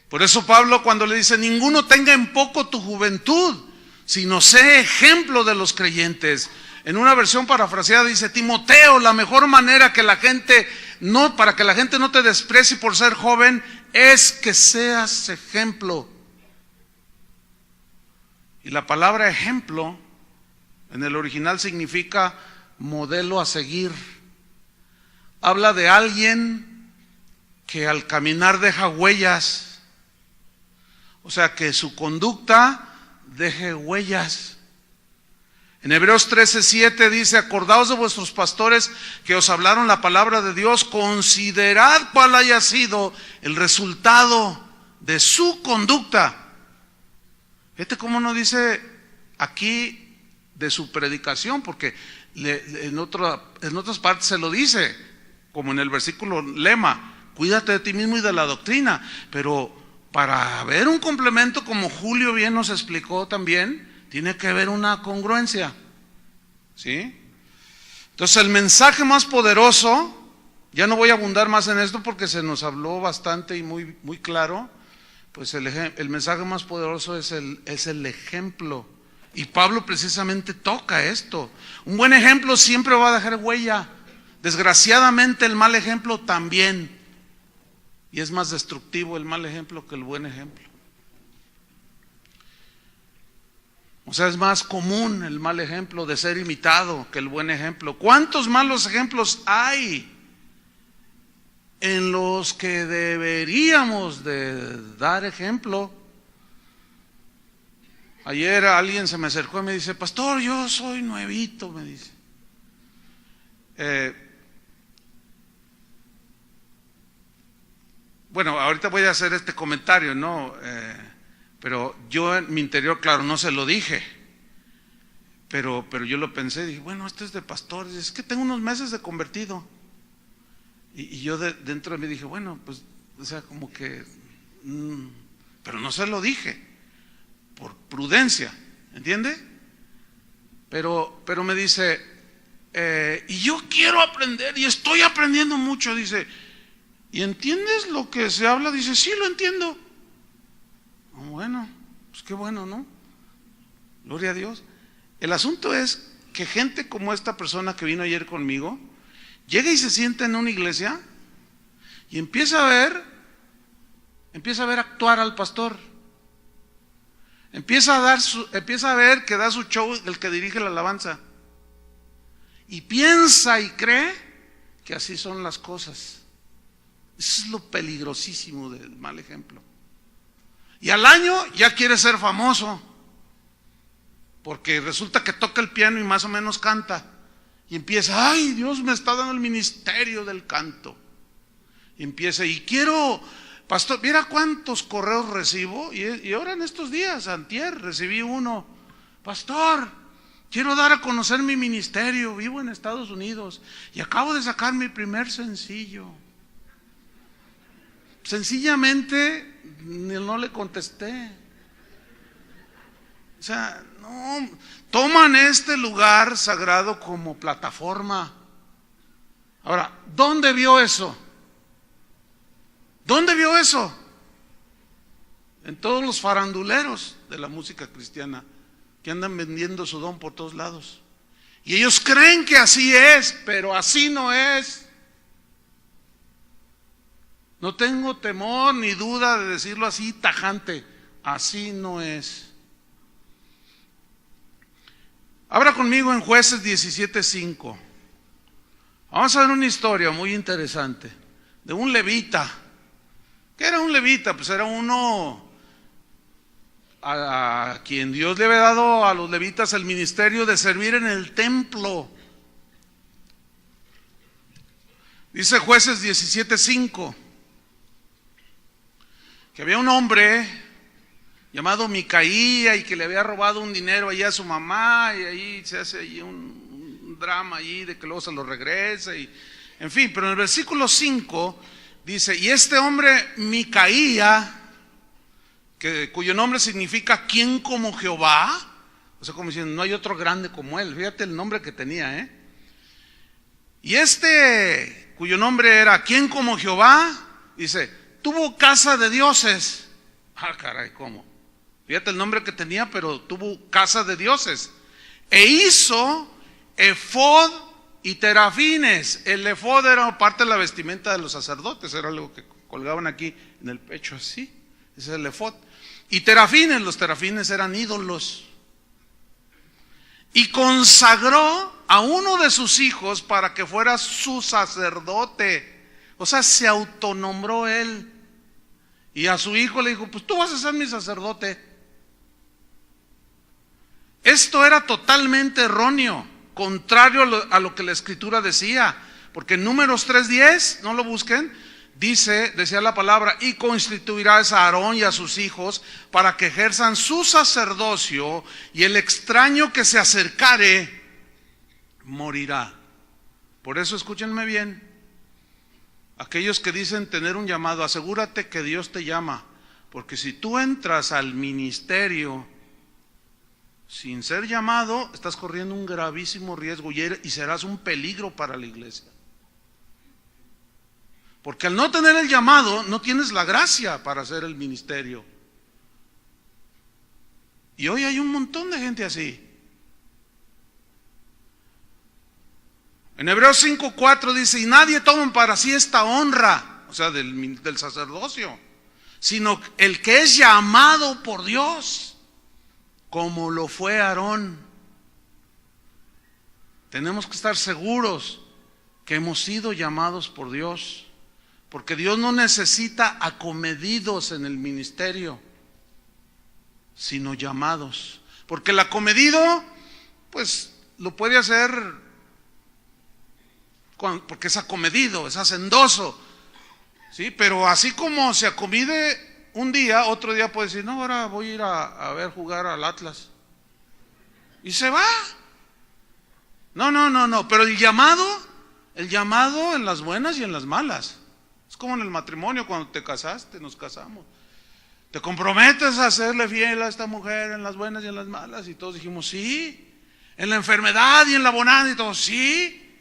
A: Por eso Pablo cuando le dice, ninguno tenga en poco tu juventud, sino sé ejemplo de los creyentes. En una versión parafraseada dice, Timoteo, la mejor manera que para que la gente no te desprecie por ser joven, es que seas ejemplo. Y la palabra ejemplo en el original significa modelo a seguir. Habla de alguien que al caminar deja huellas, o sea que su conducta deje huellas. En Hebreos 13:7 dice, acordaos de vuestros pastores que os hablaron la palabra de Dios, considerad cuál haya sido el resultado de su conducta. Fíjate cómo no dice aquí de su predicación, porque en otras partes se lo dice, como en el versículo lema, cuídate de ti mismo y de la doctrina, pero para ver un complemento, como Julio bien nos explicó también, tiene que haber una congruencia, ¿sí? Entonces el mensaje más poderoso, ya no voy a abundar más en esto porque se nos habló bastante y muy, muy claro, pues el mensaje más poderoso es el ejemplo. Y Pablo precisamente toca esto. Un buen ejemplo siempre va a dejar huella. Desgraciadamente el mal ejemplo también. Y es más destructivo el mal ejemplo que el buen ejemplo. O sea, es más común el mal ejemplo de ser imitado que el buen ejemplo. ¿Cuántos malos ejemplos hay en los que deberíamos de dar ejemplo? Ayer alguien se me acercó y me dice, pastor, yo soy nuevito, me dice. Bueno, ahorita voy a hacer este comentario, ¿no? Pero yo en mi interior, claro, no se lo dije. Pero yo lo pensé, dije, bueno, esto es de pastores, es que tengo unos meses de convertido. Y yo dentro de mí dije, bueno, pues, o sea, como que, pero no se lo dije, por prudencia, ¿entiende? Pero me dice, y yo quiero aprender, y estoy aprendiendo mucho, dice, ¿y entiendes lo que se habla? Dice, sí, lo entiendo. Bueno, pues qué bueno, ¿no? Gloria a Dios. El asunto es que gente como esta persona que vino ayer conmigo, llega y se sienta en una iglesia y empieza a ver actuar al pastor. Empieza a ver que da su show el que dirige la alabanza. Y piensa y cree que así son las cosas. Eso es lo peligrosísimo del mal ejemplo. Y al año ya quiere ser famoso, porque resulta que toca el piano y más o menos canta. Y empieza, ay, Dios me está dando el ministerio del canto. Y empieza, y quiero, pastor, mira cuántos correos recibo. Y ahora en estos días, antier, recibí uno. Pastor, quiero dar a conocer mi ministerio, vivo en Estados Unidos y acabo de sacar mi primer sencillo. Sencillamente no le contesté. O sea, no, toman este lugar sagrado como plataforma. Ahora, ¿dónde vio eso? ¿Dónde vio eso? En todos los faranduleros de la música cristiana que andan vendiendo su don por todos lados. Y ellos creen que así es, pero así no es. No tengo temor ni duda de decirlo así tajante. Así no es. Abra conmigo en Jueces 17:5. Vamos a ver una historia muy interesante de un levita. ¿Qué era un levita? Pues era uno a quien Dios le había dado a los levitas el ministerio de servir en el templo. Dice Jueces 17:5 que había un hombre llamado Micaía y que le había robado un dinero allí a su mamá, y ahí se hace allí un drama allí de que luego se lo regresa, y en fin. Pero en el versículo 5 dice, y este hombre Micaía, cuyo nombre significa ¿quién como Jehová? O sea, como diciendo, no hay otro grande como él. Fíjate el nombre que tenía, Y este, cuyo nombre era ¿quién como Jehová? Dice, tuvo casa de dioses. Ah, caray, ¿cómo? Fíjate el nombre que tenía, pero tuvo casa de dioses. E hizo efod y terafines. El efod era parte de la vestimenta de los sacerdotes, era algo que colgaban aquí en el pecho así. Ese es el efod. Y terafines, los terafines eran ídolos. Y consagró a uno de sus hijos para que fuera su sacerdote. O sea, se autonombró él. Y a su hijo le dijo, pues tú vas a ser mi sacerdote. Esto era totalmente erróneo, contrario a lo que la Escritura decía. Porque en Números 3:10, no lo busquen, decía la palabra, y constituirás a Aarón y a sus hijos para que ejerzan su sacerdocio, y el extraño que se acercare morirá. Por eso escúchenme bien, aquellos que dicen tener un llamado, asegúrate que Dios te llama, porque si tú entras al ministerio sin ser llamado, estás corriendo un gravísimo riesgo y serás un peligro para la iglesia. Porque al no tener el llamado, no tienes la gracia para hacer el ministerio. Y hoy hay un montón de gente así. En Hebreos 5:4 dice, y nadie toma para sí esta honra, o sea, del sacerdocio, sino el que es llamado por Dios, como lo fue Aarón. Tenemos que estar seguros que hemos sido llamados por Dios, porque Dios no necesita acomedidos en el ministerio, sino llamados. Porque el acomedido, pues lo puede hacer porque es acomedido, es hacendoso, ¿sí? Pero así como se acomide un día, otro día puede decir, no, ahora voy a ir a ver jugar al Atlas. Y se va. No, pero el llamado El llamado en las buenas y en las malas. Es como en el matrimonio, cuando te casaste, nos casamos. Te comprometes a serle fiel a esta mujer en las buenas y en las malas. Y todos dijimos, sí. En la enfermedad y en la bonanza y todo, sí.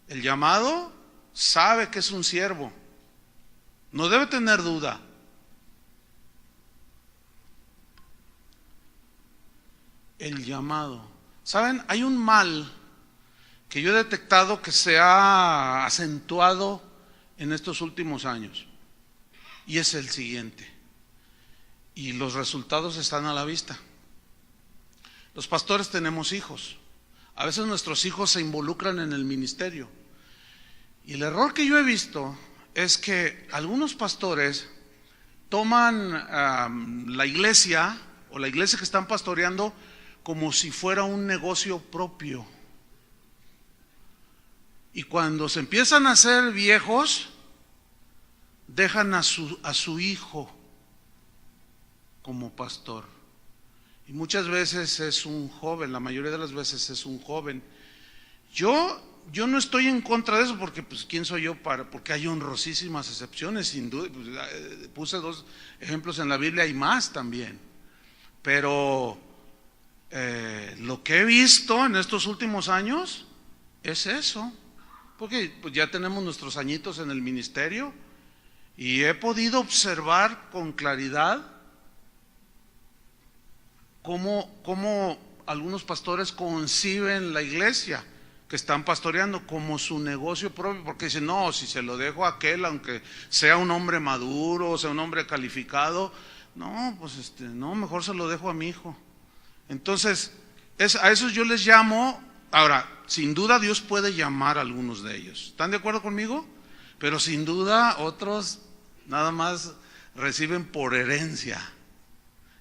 A: El llamado sabe que es un siervo. No debe tener duda. El llamado. ¿Saben? Hay un mal que yo he detectado que se ha acentuado en estos últimos años. Y es el siguiente. Y los resultados están a la vista. Los pastores tenemos hijos. A veces nuestros hijos se involucran en el ministerio. Y el error que yo he visto es que algunos pastores toman la iglesia o la iglesia que están pastoreando como si fuera un negocio propio. Y cuando se empiezan a hacer viejos, dejan a su hijo como pastor. Y muchas veces es un joven, la mayoría de las veces es un joven. Yo no estoy en contra de eso porque pues quién soy yo porque hay honrosísimas excepciones, sin duda. Pues, puse 2 ejemplos en la Biblia y más también. Pero lo que he visto en estos últimos años es eso. Porque pues ya tenemos nuestros añitos en el ministerio y he podido observar con claridad cómo algunos pastores conciben la iglesia que están pastoreando como su negocio propio, porque dicen, no, si se lo dejo a aquel, aunque sea un hombre maduro, sea un hombre calificado, no, pues no, mejor se lo dejo a mi hijo. Entonces, a esos yo les llamo. Ahora, sin duda Dios puede llamar a algunos de ellos. ¿Están de acuerdo conmigo? Pero sin duda otros nada más reciben por herencia.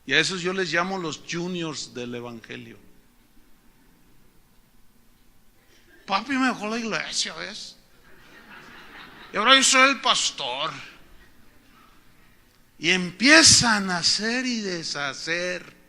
A: Y a esos yo les llamo los juniors del evangelio. Papi me dejó la iglesia, ¿ves? Y ahora yo soy el pastor. Y empiezan a hacer y deshacer.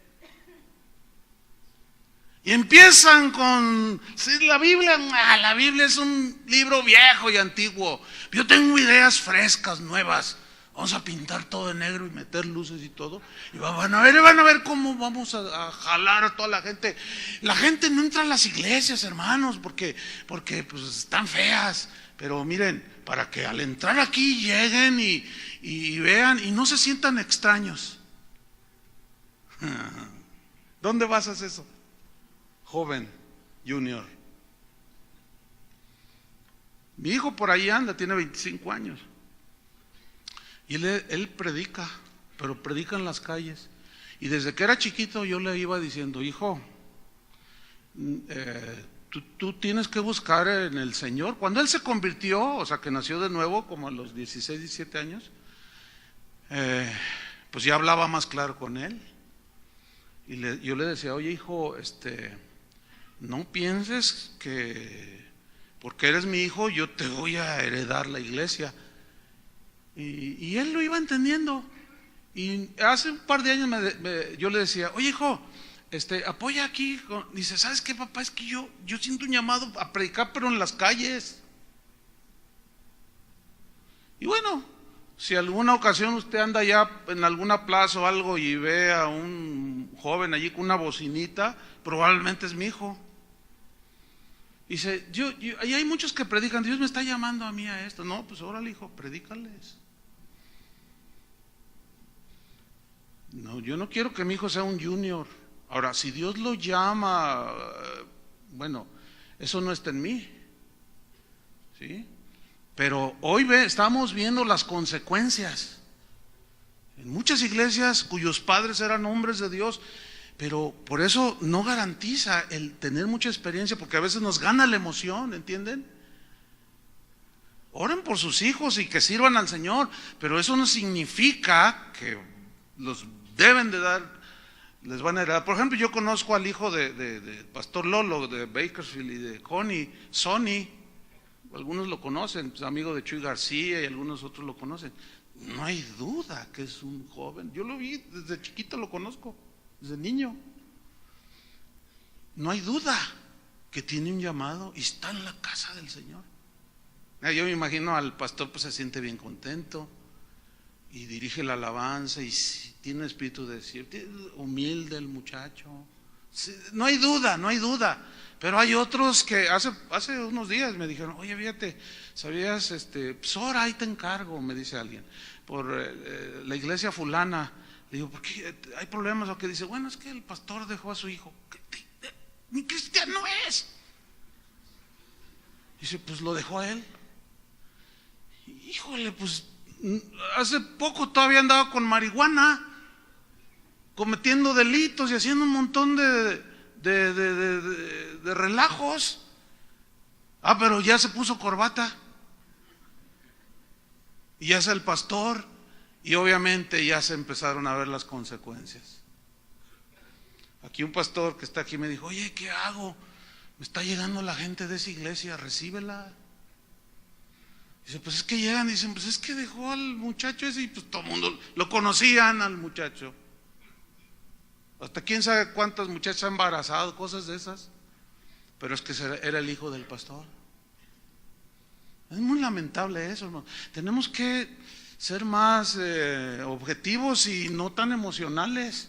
A: Y empiezan con la Biblia es un libro viejo y antiguo. Yo tengo ideas frescas, nuevas. Vamos a pintar todo de negro y meter luces y todo. Y van a ver cómo vamos a jalar a toda la gente. La gente no entra a las iglesias, hermanos, porque pues están feas. Pero miren, para que al entrar aquí lleguen y vean y no se sientan extraños. ¿Dónde basas eso? Joven, junior. Mi hijo por ahí anda, tiene 25 años. Y él predica, pero predica en las calles. Y desde que era chiquito yo le iba diciendo, hijo, tú tienes que buscar en el Señor. Cuando él se convirtió, o sea que nació de nuevo, como a los 16, 17 años, pues ya hablaba más claro con él. Y yo le decía, oye hijo, no pienses que porque eres mi hijo yo te voy a heredar la iglesia. Y él lo iba entendiendo. Y hace un par de años yo le decía, oye hijo, apoya aquí. Dice, ¿sabes qué, papá? Es que yo siento un llamado a predicar, pero en las calles. Y bueno, si alguna ocasión usted anda ya en alguna plaza o algo y ve a un joven allí con una bocinita, probablemente es mi hijo. Dice, ahí hay muchos que predican, Dios me está llamando a mí a esto. No, pues órale hijo, predícales. No, yo no quiero que mi hijo sea un junior. Ahora, si Dios lo llama, bueno, eso no está en mí, ¿sí? Pero hoy estamos viendo las consecuencias. En muchas iglesias cuyos padres eran hombres de Dios, pero por eso no garantiza el tener mucha experiencia, porque a veces nos gana la emoción, ¿entienden? Oren por sus hijos y que sirvan al Señor, pero eso no significa que los deben de dar, les van a heredar. Por ejemplo, yo conozco al hijo de Pastor Lolo de Bakersfield y de Connie, Sonny, algunos lo conocen, es amigo de Chuy García y algunos otros lo conocen. No hay duda que es un joven, yo lo vi desde chiquito, lo conozco, desde niño. No hay duda que tiene un llamado y está en la casa del Señor. Yo me imagino al pastor, pues se siente bien contento y dirige la alabanza y tiene un espíritu de decir, humilde el muchacho. No hay duda, no hay duda. Pero hay otros que hace unos días me dijeron, oye, fíjate, ¿sabías? Pues ahora ahí te encargo, me dice alguien, por la iglesia fulana. Le digo, ¿por qué hay problemas? O que dice, bueno, es que el pastor dejó a su hijo. Ni cristiano es. Dice, pues lo dejó a él. Híjole, pues hace poco todavía andaba con marihuana, cometiendo delitos y haciendo un montón de relajos. Pero ya se puso corbata y ya es el pastor, y obviamente ya se empezaron a ver las consecuencias. Aquí un pastor que está aquí me dijo, oye, ¿qué hago? Me está llegando la gente de esa iglesia, recíbela. Dice, pues es que llegan y dicen, pues es que dejó al muchacho ese, y pues todo el mundo lo conocían al muchacho. Hasta quién sabe cuántas muchachas han embarazado, cosas de esas. Pero es que era el hijo del pastor. Es muy lamentable eso, hermano. Tenemos que ser más objetivos y no tan emocionales.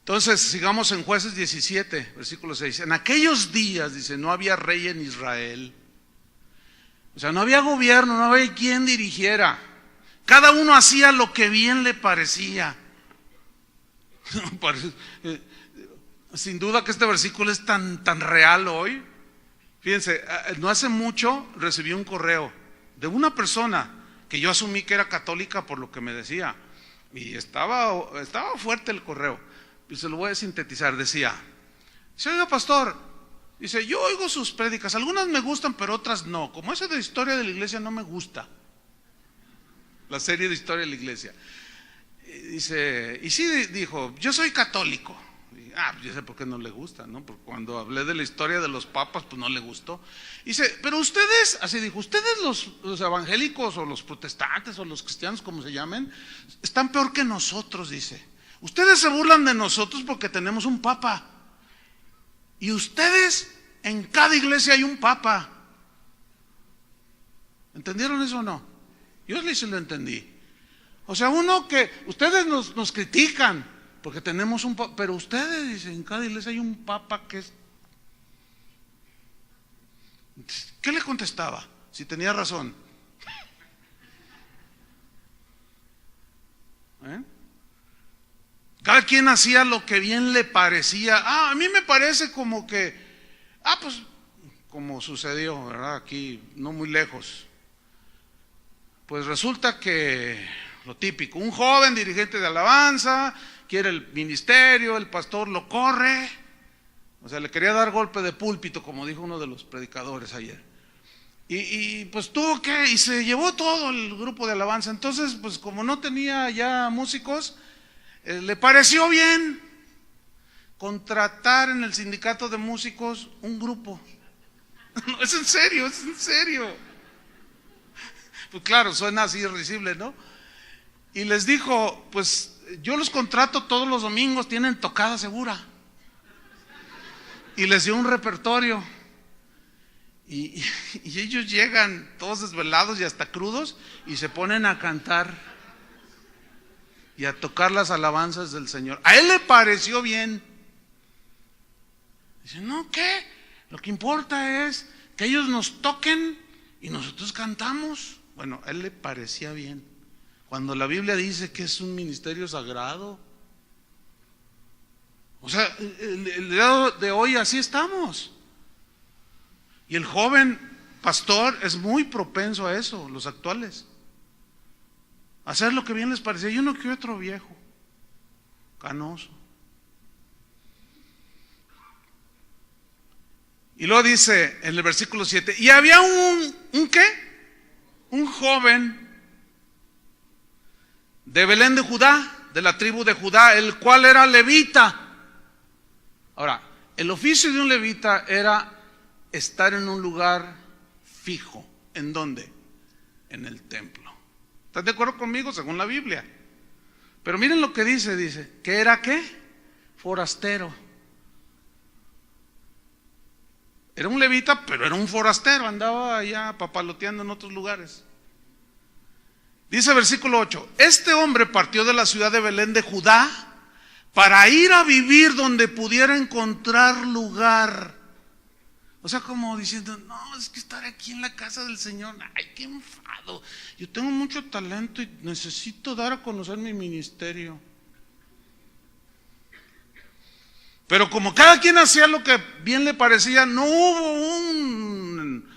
A: Entonces, sigamos en Jueces 17, versículo 6. En aquellos días, dice, no había rey en Israel. O sea, no había gobierno, no había quien dirigiera. Cada uno hacía lo que bien le parecía. Sin duda que este versículo es tan real hoy. Fíjense, no hace mucho recibí un correo de una persona que yo asumí que era católica por lo que me decía. Y estaba fuerte el correo. Y se lo voy a sintetizar. Decía, oiga pastor, dice, yo oigo sus prédicas, algunas me gustan pero otras no. Como esa de historia de la iglesia no me gusta. La serie de historia de la iglesia. Dice, y sí, dijo, yo soy católico. Yo sé por qué no le gusta, ¿no? Porque cuando hablé de la historia de los papas, pues no le gustó. Dice, pero ustedes, así dijo, ustedes los evangélicos o los protestantes o los cristianos, como se llamen, están peor que nosotros, dice. Ustedes se burlan de nosotros porque tenemos un papa. Y ustedes, en cada iglesia hay un papa. ¿Entendieron eso o no? Yo sí lo entendí. O sea, ustedes nos critican porque tenemos un papa, pero ustedes, dicen, en cada iglesia hay un papa que es... ¿Qué le contestaba? Si tenía razón. Cada quien hacía lo que bien le parecía. A mí me parece como que, pues, como sucedió, ¿verdad? Aquí, no muy lejos. Pues resulta que lo típico, un joven dirigente de alabanza quiere el ministerio, el pastor lo corre, o sea, le quería dar golpe de púlpito, como dijo uno de los predicadores ayer, y pues tuvo que, y se llevó todo el grupo de alabanza. Entonces, pues como no tenía ya músicos, le pareció bien contratar en el sindicato de músicos un grupo. No, es en serio, es en serio. Pues claro, suena así risible, ¿no? Y les dijo, pues yo los contrato todos los domingos, tienen tocada segura. Y les dio un repertorio. Y ellos llegan todos desvelados y hasta crudos y se ponen a cantar y a tocar las alabanzas del Señor. A él le pareció bien. Dice, no, ¿qué? Lo que importa es que ellos nos toquen y nosotros cantamos. Bueno, a él le parecía bien. Cuando la Biblia dice que es un ministerio sagrado. O sea, el día de hoy así estamos. Y el joven pastor es muy propenso a eso, los actuales. Hacer lo que bien les parecía. Y uno que otro viejo, canoso. Y luego dice en el versículo 7, y había ¿un qué? Un joven de Belén de Judá, de la tribu de Judá, el cual era levita. Ahora, el oficio de un levita era estar en un lugar fijo. ¿En dónde? En el templo. ¿Estás de acuerdo conmigo? Según la Biblia. Pero miren lo que dice, ¿que era qué? forastero. Era un levita, pero era un forastero, andaba allá papaloteando en otros lugares. Dice versículo 8: este hombre partió de la ciudad de Belén de Judá para ir a vivir donde pudiera encontrar lugar. O sea, como diciendo, no, es que estar aquí en la casa del Señor, ay, qué enfado. Yo tengo mucho talento y necesito dar a conocer mi ministerio. Pero como cada quien hacía lo que bien le parecía, no hubo un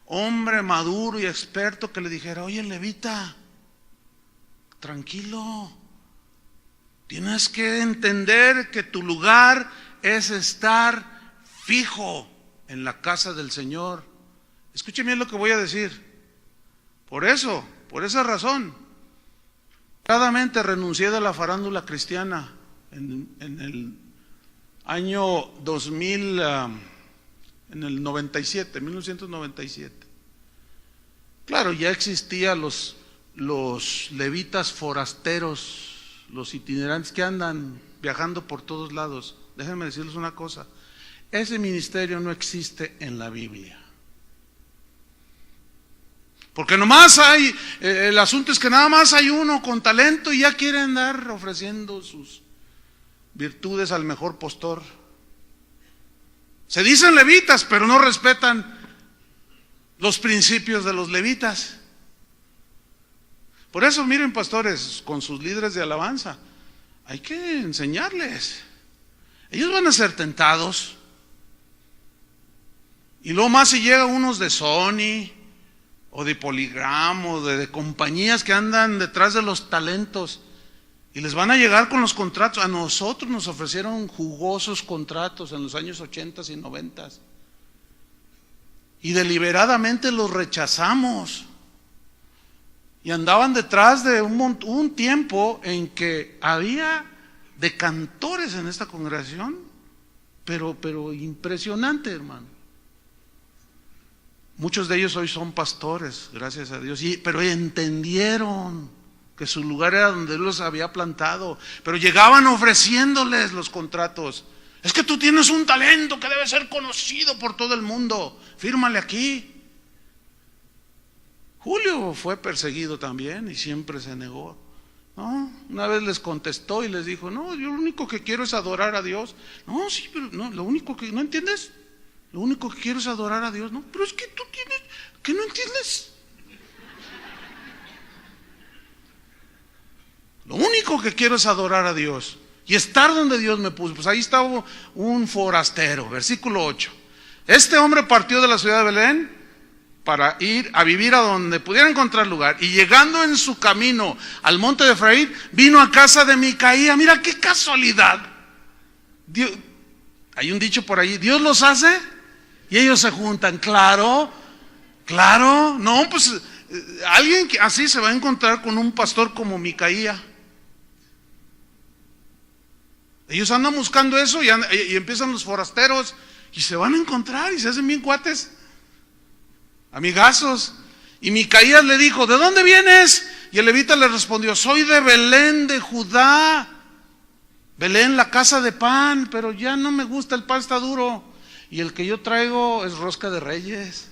A: hombre maduro y experto que le dijera, oye, levita, tranquilo, tienes que entender que tu lugar es estar fijo en la casa del Señor. Escuchen bien lo que voy a decir. Por esa razón, claramente renuncié de la farándula cristiana en el año 2000, en el 97, 1997. Claro, ya existían los levitas forasteros, los itinerantes que andan viajando por todos lados. Déjenme decirles una cosa, ese ministerio no existe en la Biblia. Porque nomás hay, el asunto es que nada más hay uno con talento y ya quiere andar ofreciendo sus virtudes al mejor postor. Se dicen levitas, pero no respetan los principios de los levitas. Por eso, miren, pastores, con sus líderes de alabanza, hay que enseñarles. Ellos van a ser tentados. Y luego más si llegan unos de Sony o de Polygram o de compañías que andan detrás de los talentos y les van a llegar con los contratos. A nosotros nos ofrecieron jugosos contratos en los años 80 y 90 y deliberadamente los rechazamos. Y andaban detrás de un tiempo en que había de cantores en esta congregación, pero impresionante, hermano. Muchos de ellos hoy son pastores, gracias a Dios, pero entendieron que su lugar era donde Dios los había plantado, pero llegaban ofreciéndoles los contratos. Es que tú tienes un talento que debe ser conocido por todo el mundo, fírmale aquí. Julio fue perseguido también y siempre se negó, ¿no? Una vez les contestó y les dijo, no, yo lo único que quiero es adorar a Dios. No, sí, pero no, lo único que, ¿no entiendes? Lo único que quiero es adorar a Dios. No, pero es que tú tienes, ¿que no entiendes? Lo único que quiero es adorar a Dios y estar donde Dios me puso. Pues ahí estaba un forastero, versículo 8. Este hombre partió de la ciudad de Belén para ir a vivir a donde pudiera encontrar lugar, y llegando en su camino al monte de Efraín, vino a casa de Micaía. Mira qué casualidad. Dios, hay un dicho por allí, Dios los hace y ellos se juntan. Claro, no, pues alguien que así se va a encontrar con un pastor como Micaía. Ellos andan buscando eso y empiezan los forasteros y se van a encontrar y se hacen bien cuates, amigazos. Y Micaías le dijo, ¿de dónde vienes? Y el levita le respondió, soy de Belén de Judá. Belén, la casa de pan, pero ya no me gusta, el pan está duro. Y el que yo traigo es rosca de reyes.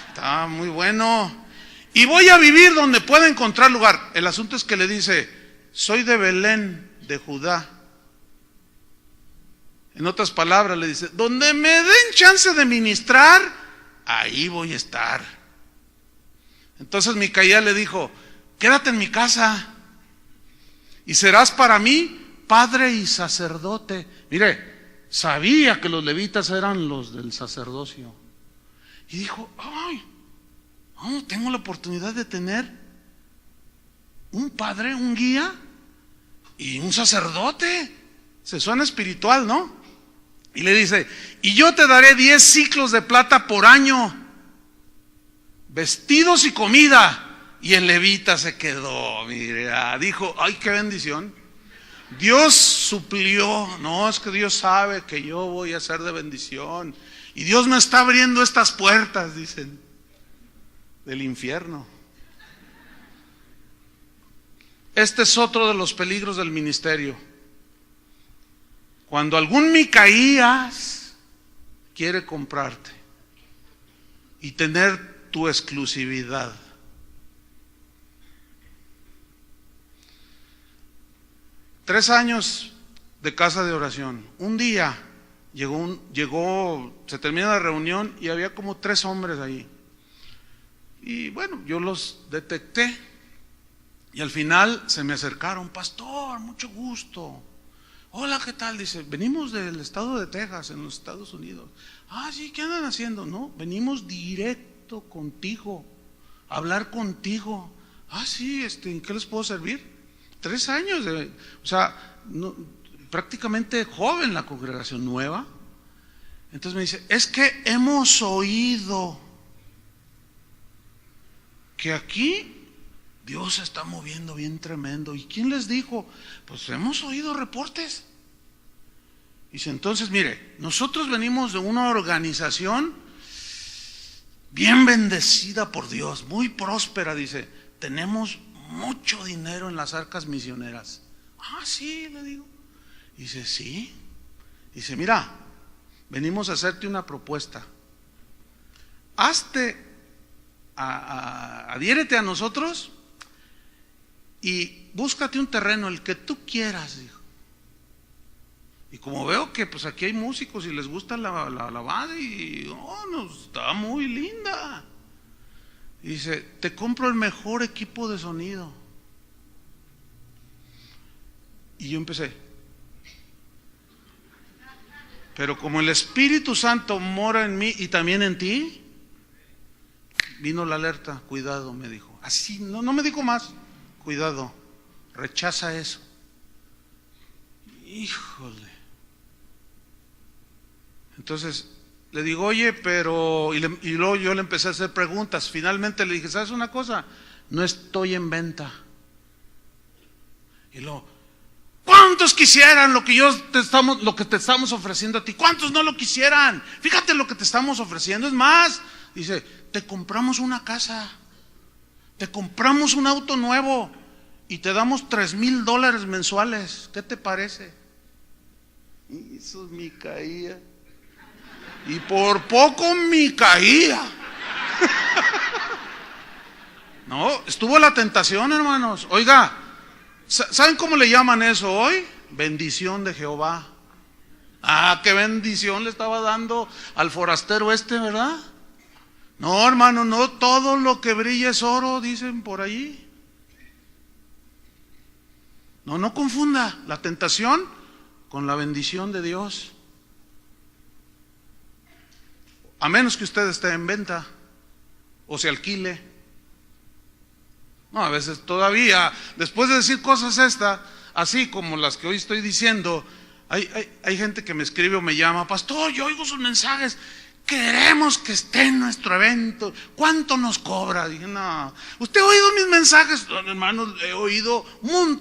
A: Está muy bueno. Y voy a vivir donde pueda encontrar lugar. El asunto es que le dice, soy de Belén de Judá. En otras palabras le dice, donde me den chance de ministrar, ahí voy a estar. Entonces Micaía le dijo, quédate en mi casa y serás para mí padre y sacerdote. Mire, sabía que los levitas eran los del sacerdocio. Y dijo, ay, no, tengo la oportunidad de tener un padre, un guía y un sacerdote. Se suena espiritual, ¿no? Y le dice, y yo te daré 10 ciclos de plata por año, vestidos y comida. Y el levita se quedó, mire, dijo, ay, qué bendición. Dios suplió, no, es que Dios sabe que yo voy a ser de bendición. Y Dios me está abriendo estas puertas, dicen, del infierno. Este es otro de los peligros del ministerio. Cuando algún Micaías quiere comprarte y tener tu exclusividad. Tres años de casa de oración. Un día llegó, se termina la reunión y había como 3 hombres ahí. Y bueno, yo los detecté y al final se me acercaron: pastor, mucho gusto. Hola, ¿qué tal? Dice, venimos del estado de Texas, en los Estados Unidos. Ah, sí, ¿qué andan haciendo? No, venimos directo contigo, a hablar contigo. Ah, sí, ¿en qué les puedo servir? 3 años, o sea, prácticamente joven la congregación, nueva. Entonces me dice, es que hemos oído que aquí Dios se está moviendo bien tremendo. ¿Y quién les dijo? Pues hemos oído reportes. Dice, entonces mire, nosotros venimos de una organización bien bendecida por Dios, muy próspera. Dice, tenemos mucho dinero en las arcas misioneras. Ah, sí, le digo. Dice, sí. Dice, mira, venimos a hacerte una propuesta. Adhiérete a nosotros y búscate un terreno, el que tú quieras, dijo. Y como veo que pues aquí hay músicos y les gusta la banda y está muy linda. Dice, te compro el mejor equipo de sonido. Y yo empecé. Pero como el Espíritu Santo mora en mí y también en ti, vino la alerta, cuidado, me dijo. Así, no me dijo más. Cuidado, rechaza eso. Híjole. Entonces le digo, oye, pero... Y luego yo le empecé a hacer preguntas. Finalmente le dije, ¿sabes una cosa? No estoy en venta. Y luego, ¿cuántos quisieran lo que te estamos ofreciendo a ti? ¿Cuántos no lo quisieran? Fíjate lo que te estamos ofreciendo. Es más, dice, te compramos una casa, te compramos un auto nuevo y te damos $3,000 mensuales. ¿Qué te parece? Y eso es Micaía. Y por poco Micaía. No, estuvo la tentación, hermanos. Oiga, ¿saben cómo le llaman eso hoy? Bendición de Jehová. Ah, qué bendición le estaba dando al forastero ¿verdad? No, hermano, no todo lo que brilla es oro, dicen por allí. No confunda la tentación con la bendición de Dios. A menos que usted esté en venta o se alquile. No, a veces todavía, después de decir cosas así como las que hoy estoy diciendo, hay gente que me escribe o me llama, pastor, yo oigo sus mensajes, queremos que esté en nuestro evento, ¿cuánto nos cobra? Dije, no, ¿usted ha oído mis mensajes? No, hermanos, he oído,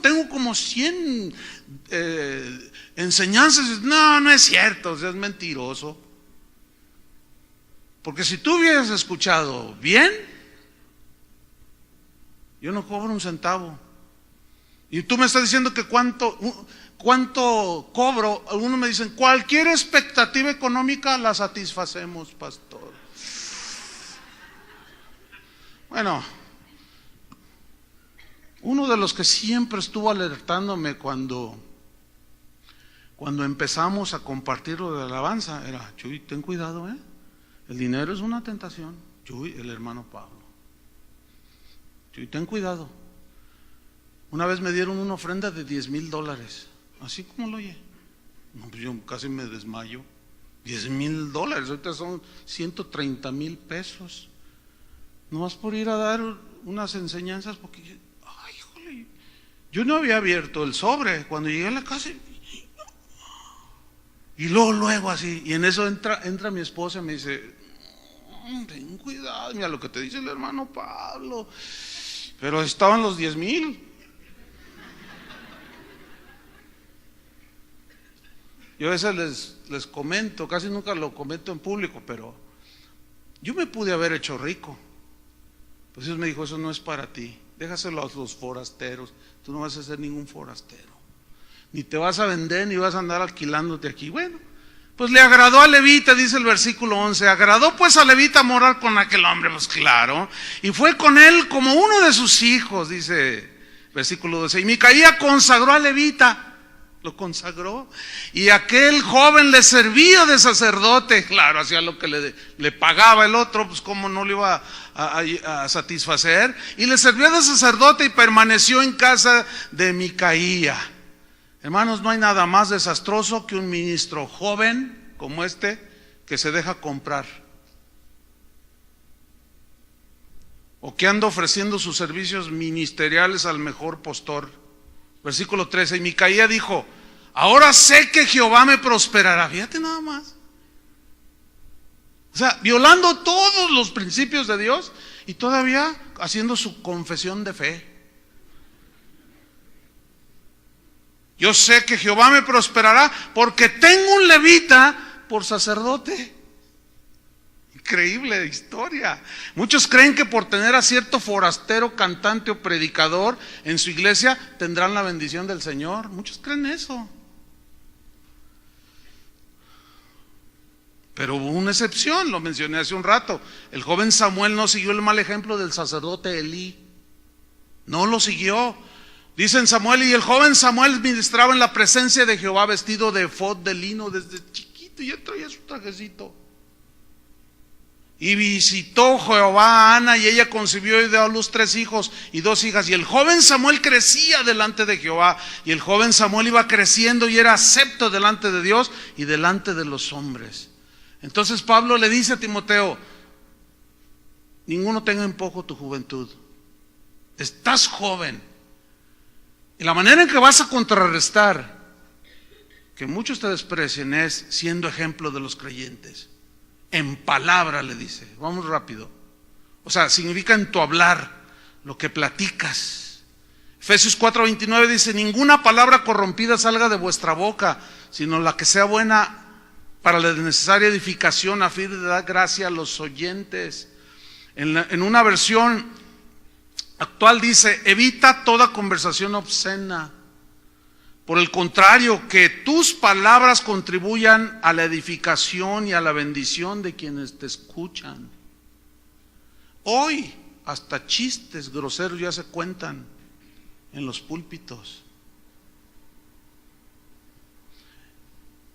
A: tengo como 100 enseñanzas. No es cierto, es mentiroso. Porque si tú hubieras escuchado bien, yo no cobro un centavo. Y tú me estás diciendo que cuánto cobro. Algunos me dicen, cualquier expectativa económica la satisfacemos, pastor. Bueno, uno de los que siempre estuvo alertándome cuando empezamos a compartir lo de la alabanza era, Chuy, ten cuidado, el dinero es una tentación. Chuy, el hermano Pablo. Chuy, ten cuidado. Una vez me dieron una ofrenda de $10,000, así como lo oye. No, pues yo casi me desmayo. $10,000, ahorita son 130,000 pesos. Nomás por ir a dar unas enseñanzas, porque ay, híjole, yo no había abierto el sobre cuando llegué a la casa. Y luego así, y en eso entra mi esposa y me dice, ten cuidado, mira lo que te dice el hermano Pablo. Pero estaban los 10,000. Yo a veces les comento, casi nunca lo comento en público, pero yo me pude haber hecho rico. Pues Dios me dijo, eso no es para ti, déjaselo a los forasteros, tú no vas a ser ningún forastero. ni te vas a vender, ni vas a andar alquilándote aquí. Bueno, pues le agradó a levita, dice el versículo 11, agradó pues a levita morar con aquel hombre, pues claro, y fue con él como uno de sus hijos, dice versículo 12, y Micaía consagró a levita, lo consagró, y aquel joven le servía de sacerdote, claro, hacía lo que le pagaba el otro, pues cómo no le iba a satisfacer, y le servía de sacerdote y permaneció en casa de Micaía. Hermanos, no hay nada más desastroso que un ministro joven como este que se deja comprar, o que anda ofreciendo sus servicios ministeriales al mejor postor. Versículo 13, y Micaía dijo, ahora sé que Jehová me prosperará. Fíjate nada más. O sea, violando todos los principios de Dios y todavía haciendo su confesión de fe. Yo sé que Jehová me prosperará porque tengo un levita por sacerdote. Increíble historia. Muchos creen que por tener a cierto forastero, cantante o predicador en su iglesia tendrán la bendición del Señor. Muchos creen eso. Pero hubo una excepción, lo mencioné hace un rato. El joven Samuel no siguió el mal ejemplo del sacerdote Elí. No lo siguió. Dice en Samuel, y el joven Samuel ministraba en la presencia de Jehová vestido de efod de lino desde chiquito, y ya traía su trajecito. Y visitó Jehová a Ana, y ella concibió y dio a luz 3 hijos y 2 hijas. Y el joven Samuel crecía delante de Jehová, y el joven Samuel iba creciendo y era acepto delante de Dios y delante de los hombres. Entonces Pablo le dice a Timoteo, ninguno tenga en poco tu juventud. Estás joven. Y la manera en que vas a contrarrestar que muchos te desprecien es siendo ejemplo de los creyentes. En palabra, le dice, vamos rápido. O sea, significa en tu hablar, lo que platicas. Efesios 4:29 dice, ninguna palabra corrompida salga de vuestra boca, sino la que sea buena para la necesaria edificación, a fin de dar gracia a los oyentes. En una versión actual dice, evita toda conversación obscena. Por el contrario, que tus palabras contribuyan a la edificación y a la bendición de quienes te escuchan. Hoy hasta chistes groseros ya se cuentan en los púlpitos.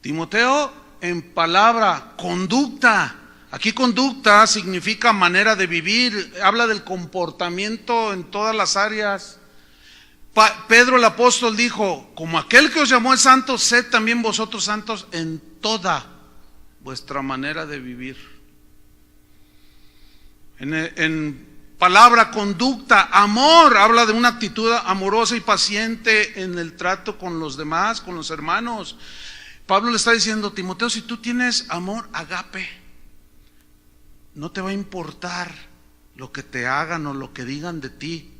A: Timoteo, en palabra, conducta. Aquí conducta significa manera de vivir, habla del comportamiento en todas las áreas. Pedro el apóstol dijo, como aquel que os llamó es santo, sed también vosotros santos en toda vuestra manera de vivir. En palabra, conducta, amor, habla de una actitud amorosa y paciente en el trato con los demás, con los hermanos. Pablo le está diciendo, Timoteo, si tú tienes amor agape, no te va a importar lo que te hagan o lo que digan de ti.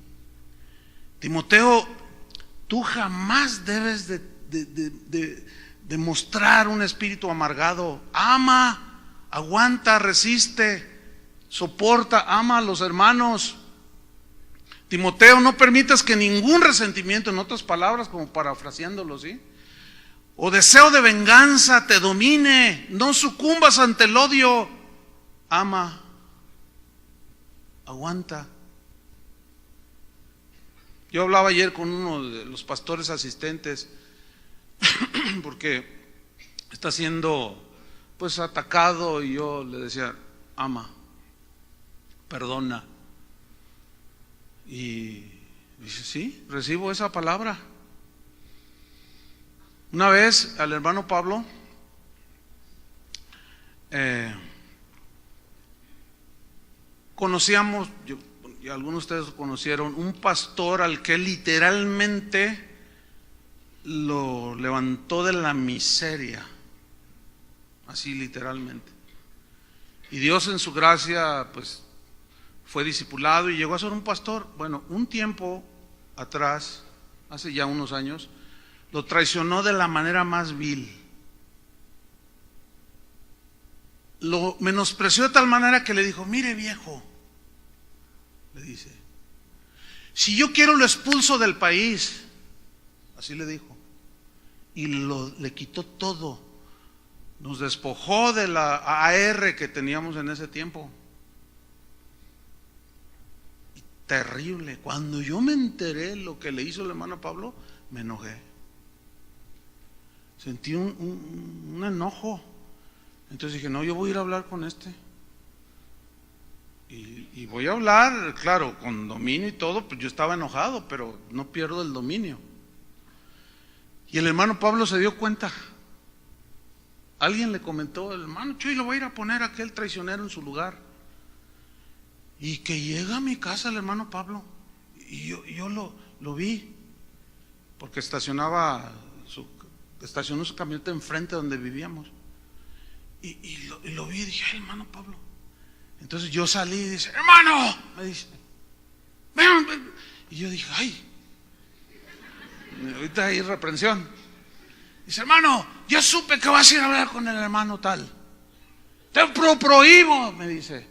A: Timoteo, tú jamás debes de mostrar un espíritu amargado. Ama, aguanta, resiste, soporta, ama a los hermanos. Timoteo, no permitas que ningún resentimiento, en otras palabras, como parafraseándolo, ¿sí?, o deseo de venganza te domine. No sucumbas ante el odio. Ama, aguanta. Yo hablaba ayer con uno de los pastores asistentes porque está siendo pues atacado, y yo le decía, ama, perdona. Y dice, sí, recibo esa palabra. Una vez al hermano Pablo conocíamos, y algunos de ustedes conocieron, un pastor al que literalmente lo levantó de la miseria, así literalmente. Y Dios en su gracia pues fue discipulado y llegó a ser un pastor. Bueno, un tiempo atrás, hace ya unos años, lo traicionó de la manera más vil. Lo menospreció de tal manera que le dijo, mire viejo, le dice, si yo quiero lo expulso del país, así le dijo, y le quitó todo. Nos despojó de la AR que teníamos en ese tiempo. Terrible. Cuando yo me enteré lo que le hizo el hermano Pablo, me enojé. Sentí un enojo. Entonces dije, no, yo voy a ir a hablar con este. Y voy a hablar, claro, con dominio y todo, pues yo estaba enojado, pero no pierdo el dominio. Y el hermano Pablo se dio cuenta. Alguien le comentó, el hermano Chuy, lo voy a ir a poner a aquel traicionero en su lugar. Y que llega a mi casa el hermano Pablo, y yo lo vi, porque estacionó su camioneta enfrente donde vivíamos. Y lo vi y dije, ay, hermano Pablo. Entonces yo salí y dice, hermano, me dice, ven. Y yo dije, ay, ahorita hay reprensión. Dice, hermano, yo supe que vas a ir a hablar con el hermano tal. Te prohíbo, me dice,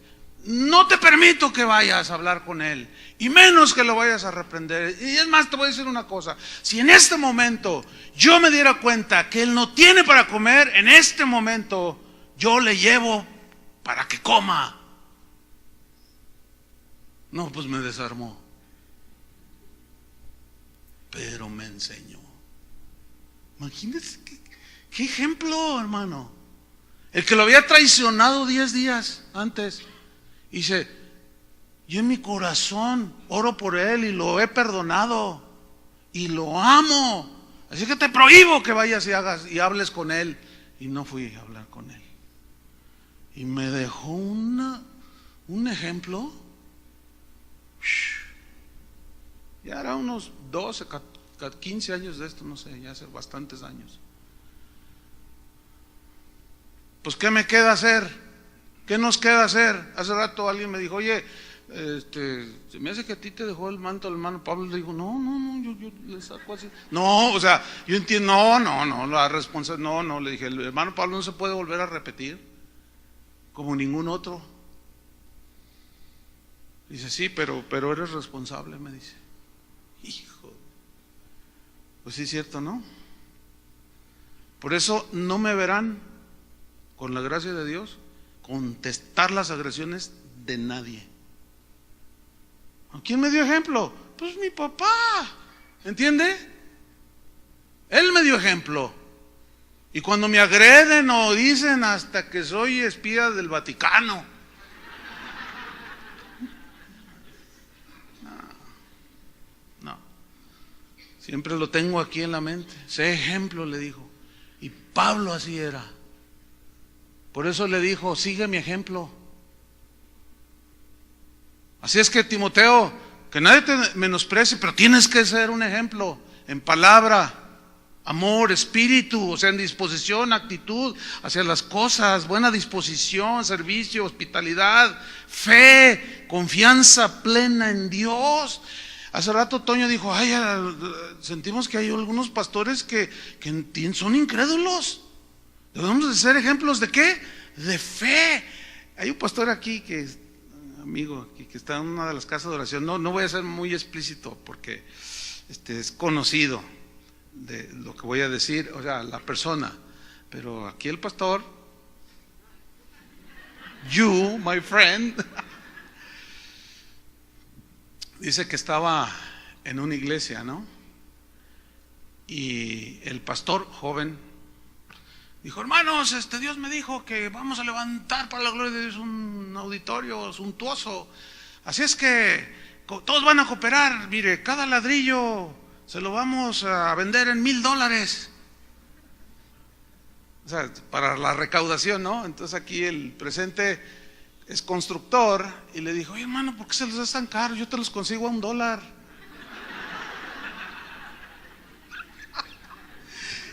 A: no te permito que vayas a hablar con él, y menos que lo vayas a reprender. Y es más, te voy a decir una cosa, si en este momento yo me diera cuenta que él no tiene para comer, en este momento yo le llevo para que coma. No, pues me desarmó, pero me enseñó. Imagínense qué ejemplo, hermano. El que lo había traicionado 10 días antes, dice, yo en mi corazón oro por él y lo he perdonado y lo amo, así que te prohíbo que vayas y hables con él. Y no fui a hablar con él, y me dejó un ejemplo. Ya era unos 12, 15 años de esto, no sé, ya hace bastantes años. Pues ¿qué me queda hacer? ¿Qué nos queda hacer? Hace rato alguien me dijo, oye, se me hace que a ti te dejó el manto el hermano Pablo. Le digo, no, yo le saco así. No, o sea, yo entiendo, no, la responsabilidad, no, le dije, el hermano Pablo no se puede volver a repetir como ningún otro. Dice, sí, pero eres responsable, me dice. Hijo, pues sí es cierto, ¿no? Por eso no me verán, con la gracia de Dios, contestar las agresiones de nadie. ¿A quién me dio ejemplo? Pues mi papá, ¿entiende? Él me dio ejemplo. Y cuando me agreden o dicen hasta que soy espía del Vaticano, no, siempre lo tengo aquí en la mente. Sé ejemplo, le dijo. Y Pablo así era. Por eso le dijo, sigue mi ejemplo. Así es que, Timoteo, que nadie te menosprecie, pero tienes que ser un ejemplo en palabra, amor, espíritu, o sea, en disposición, actitud hacia las cosas, buena disposición, servicio, hospitalidad, fe, confianza plena en Dios. Hace rato Toño dijo, ay, sentimos que hay algunos pastores que son incrédulos. Debemos de ser ejemplos de ¿qué? De fe. Hay un pastor aquí que amigo aquí, que está en una de las casas de oración. No voy a ser muy explícito porque es conocido de lo que voy a decir, o sea, la persona. Pero aquí el pastor, you, my friend, dice que estaba en una iglesia, ¿no? Y el pastor joven dijo, hermanos, Dios me dijo que vamos a levantar para la gloria de Dios un auditorio suntuoso. Así es que todos van a cooperar. Mire, cada ladrillo se lo vamos a vender en $1,000. O sea, para la recaudación, ¿no? Entonces aquí el presente es constructor y le dijo, oye, hermano, ¿por qué se los das tan caros? Yo te los consigo a $1.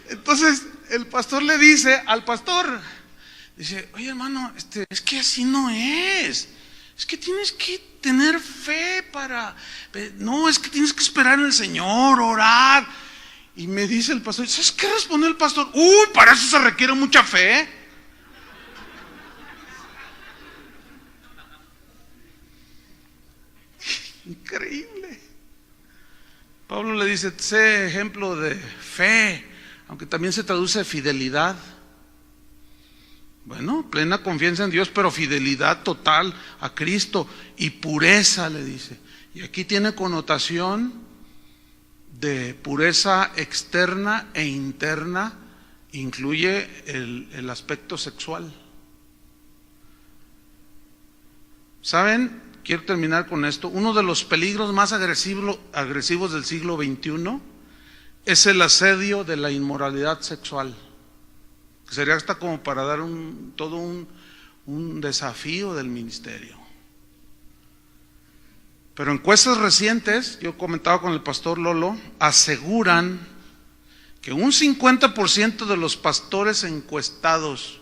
A: Entonces el pastor le dice al pastor, dice, oye, hermano, es que así no es que tienes que tener fe no, es que tienes que esperar en el Señor, orar. Y me dice el pastor, ¿sabes qué respondió el pastor? Para eso se requiere mucha fe. Increíble. Pablo le dice, sé ejemplo de fe, aunque también se traduce fidelidad. Bueno, plena confianza en Dios, pero fidelidad total a Cristo y pureza, le dice. Y aquí tiene connotación de pureza externa e interna, incluye el aspecto sexual. ¿Saben? Quiero terminar con esto. Uno de los peligros más agresivos del siglo XXI es el asedio de la inmoralidad sexual. Que sería hasta como para dar todo un desafío del ministerio. Pero encuestas recientes, yo comentaba con el pastor Lolo, aseguran que un 50% de los pastores encuestados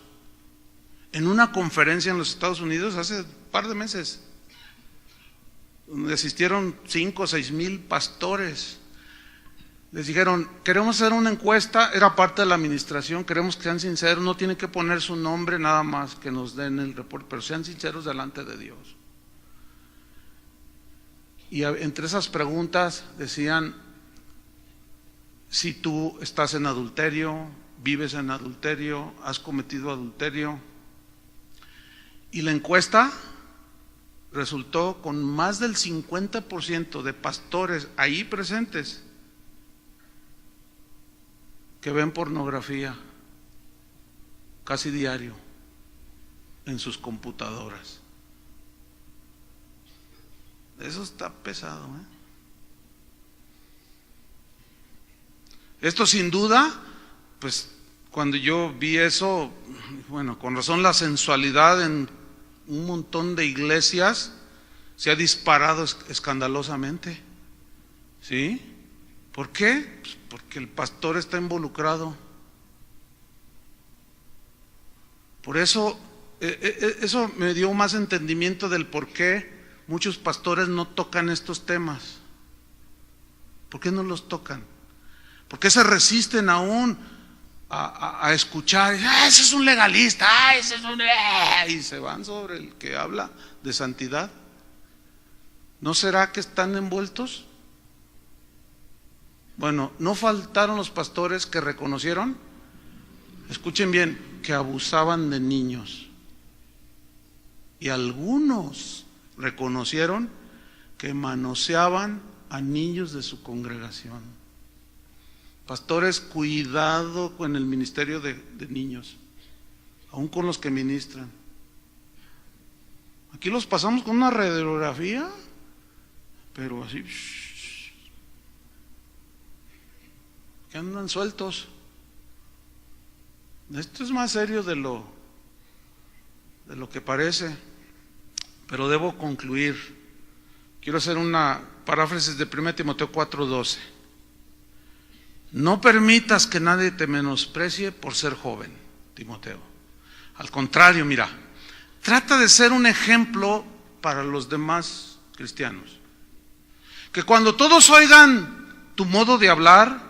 A: en una conferencia en los Estados Unidos hace un par de meses, donde asistieron 5 o 6 mil pastores, les dijeron: queremos hacer una encuesta, era parte de la administración, queremos que sean sinceros, no tienen que poner su nombre, nada más que nos den el reporte, pero sean sinceros delante de Dios. Y entre esas preguntas decían: si tú estás en adulterio, vives en adulterio, has cometido adulterio. Y la encuesta resultó con más del 50% de pastores ahí presentes que ven pornografía casi diario en sus computadoras. Eso está pesado, ¿eh? Esto sin duda, pues cuando yo vi eso, bueno, con razón la sensualidad en un montón de iglesias se ha disparado escandalosamente. ¿Sí? ¿Por qué? Pues porque el pastor está involucrado. Por eso, eso me dio más entendimiento del por qué muchos pastores no tocan estos temas. ¿Por qué no los tocan? ¿Por qué se resisten aún a escuchar? Ese es un legalista, ese es un... y se van sobre el que habla de santidad. ¿No será que están envueltos? Bueno, no faltaron los pastores que reconocieron, escuchen bien, que abusaban de niños. Y algunos reconocieron que manoseaban a niños de su congregación. Pastores, cuidado con el ministerio de niños, aún con los que ministran. Aquí los pasamos con una radiografía, pero así, que andan sueltos. Esto es más serio de lo que parece, pero debo concluir. Quiero hacer una paráfrasis de 1 Timoteo 4:12. No permitas que nadie te menosprecie por ser joven, Timoteo. Al contrario, mira, trata de ser un ejemplo para los demás cristianos. Que cuando todos oigan tu modo de hablar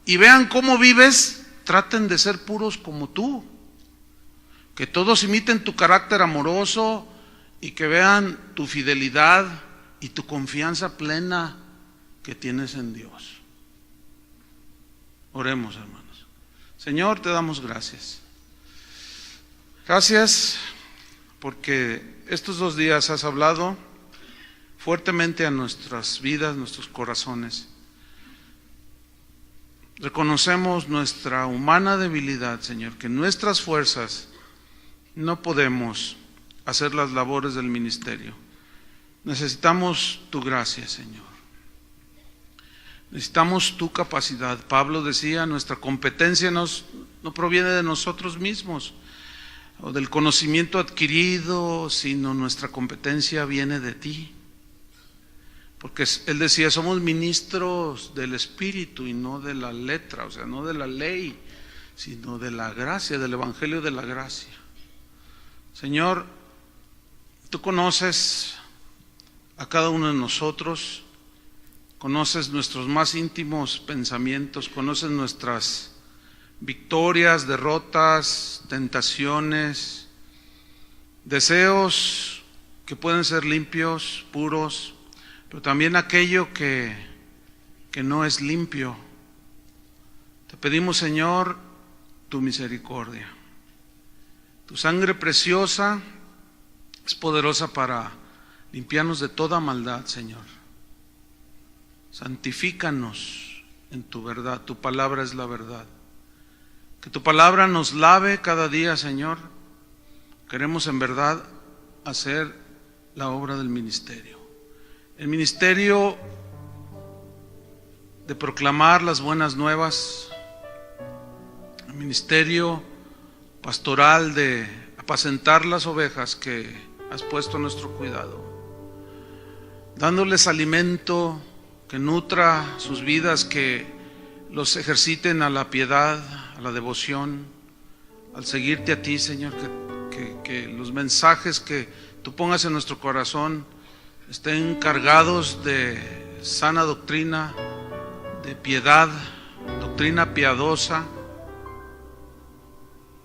A: y vean cómo vives, traten de ser puros como tú. Que todos imiten tu carácter amoroso y que vean tu fidelidad y tu confianza plena que tienes en Dios. Oremos, hermanos. Señor, te damos gracias. Gracias porque estos 2 días has hablado fuertemente a nuestras vidas, nuestros corazones. Reconocemos nuestra humana debilidad, Señor, que nuestras fuerzas no podemos hacer las labores del ministerio. Necesitamos tu gracia, Señor. Necesitamos tu capacidad. Pablo decía, nuestra competencia no proviene de nosotros mismos o del conocimiento adquirido, sino nuestra competencia viene de ti. Porque él decía, somos ministros del Espíritu y no de la letra, o sea, no de la ley, sino de la gracia, del Evangelio de la gracia. Señor, tú conoces a cada uno de nosotros, conoces nuestros más íntimos pensamientos, conoces nuestras victorias, derrotas, tentaciones, deseos que pueden ser limpios, puros, pero también aquello que no es limpio. Te pedimos, Señor, tu misericordia. Tu sangre preciosa es poderosa para limpiarnos de toda maldad, Señor. Santifícanos en tu verdad, tu palabra es la verdad. Que tu palabra nos lave cada día, Señor. Queremos en verdad hacer la obra del ministerio. El ministerio de proclamar las buenas nuevas, el ministerio pastoral de apacentar las ovejas que has puesto a nuestro cuidado, dándoles alimento que nutra sus vidas, que los ejerciten a la piedad, a la devoción, al seguirte a ti, Señor, que los mensajes que tú pongas en nuestro corazón estén cargados de sana doctrina, de piedad, doctrina piadosa.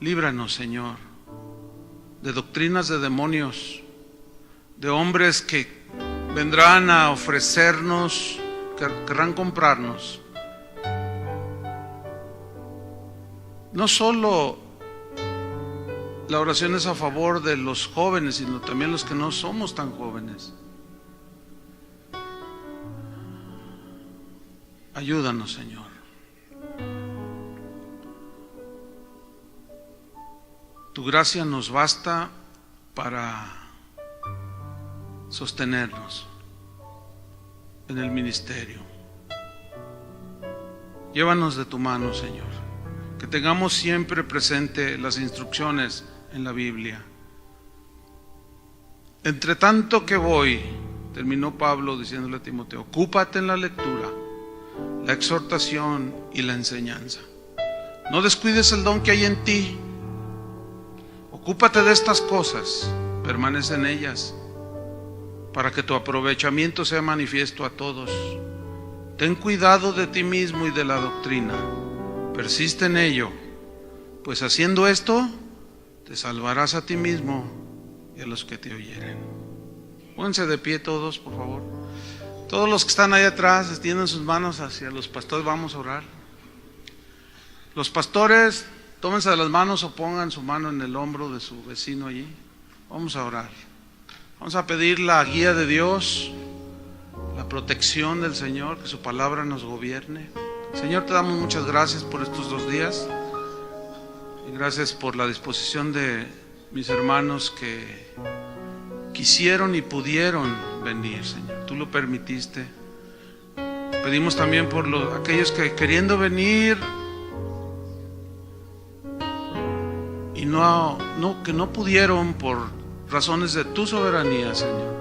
A: Líbranos, Señor, de doctrinas de demonios, de hombres que vendrán a ofrecernos, que querrán comprarnos. No solo la oración es a favor de los jóvenes, sino también los que no somos tan jóvenes. Ayúdanos, Señor. Tu gracia nos basta para sostenernos en el ministerio. Llévanos de tu mano, Señor. Que tengamos siempre presente las instrucciones en la Biblia. Entre tanto que voy, terminó Pablo diciéndole a Timoteo, ocúpate en la lectura, la exhortación y la enseñanza. No descuides el don que hay en ti. Ocúpate de estas cosas, permanece en ellas, para que tu aprovechamiento sea manifiesto a todos. Ten cuidado de ti mismo y de la doctrina. Persiste en ello, pues haciendo esto, te salvarás a ti mismo y a los que te oyeren. Pónganse de pie todos, por favor. Todos los que están ahí atrás, extiendan sus manos hacia los pastores, vamos a orar. Los pastores, tómense de las manos o pongan su mano en el hombro de su vecino allí. Vamos a orar. Vamos a pedir la guía de Dios, la protección del Señor, que su palabra nos gobierne. Señor, te damos muchas gracias por estos 2 días. Y gracias por la disposición de mis hermanos que quisieron y pudieron venir, Señor. Tú lo permitiste. Pedimos también por aquellos que queriendo venir y que no pudieron por razones de tu soberanía, Señor.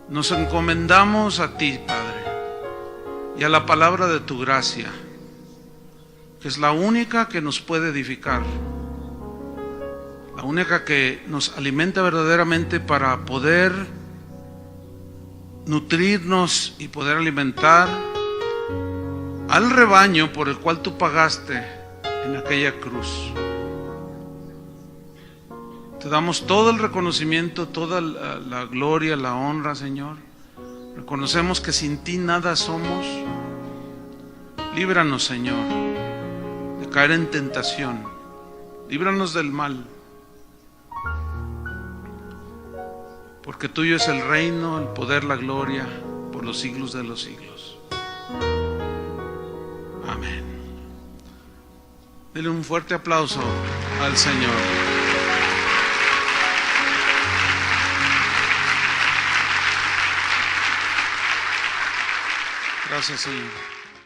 A: Nos encomendamos a ti, Padre, y a la palabra de tu gracia, que es la única que nos puede edificar, la única que nos alimenta verdaderamente para poder nutrirnos y poder alimentar al rebaño por el cual tú pagaste en aquella cruz. Te damos todo el reconocimiento, toda la gloria, la honra, Señor. Reconocemos que sin ti nada somos. Líbranos, Señor, de caer en tentación. Líbranos del mal. Porque tuyo es el reino, el poder, la gloria, por los siglos de los siglos. Amén. Denle un fuerte aplauso al Señor. Gracias, Señor.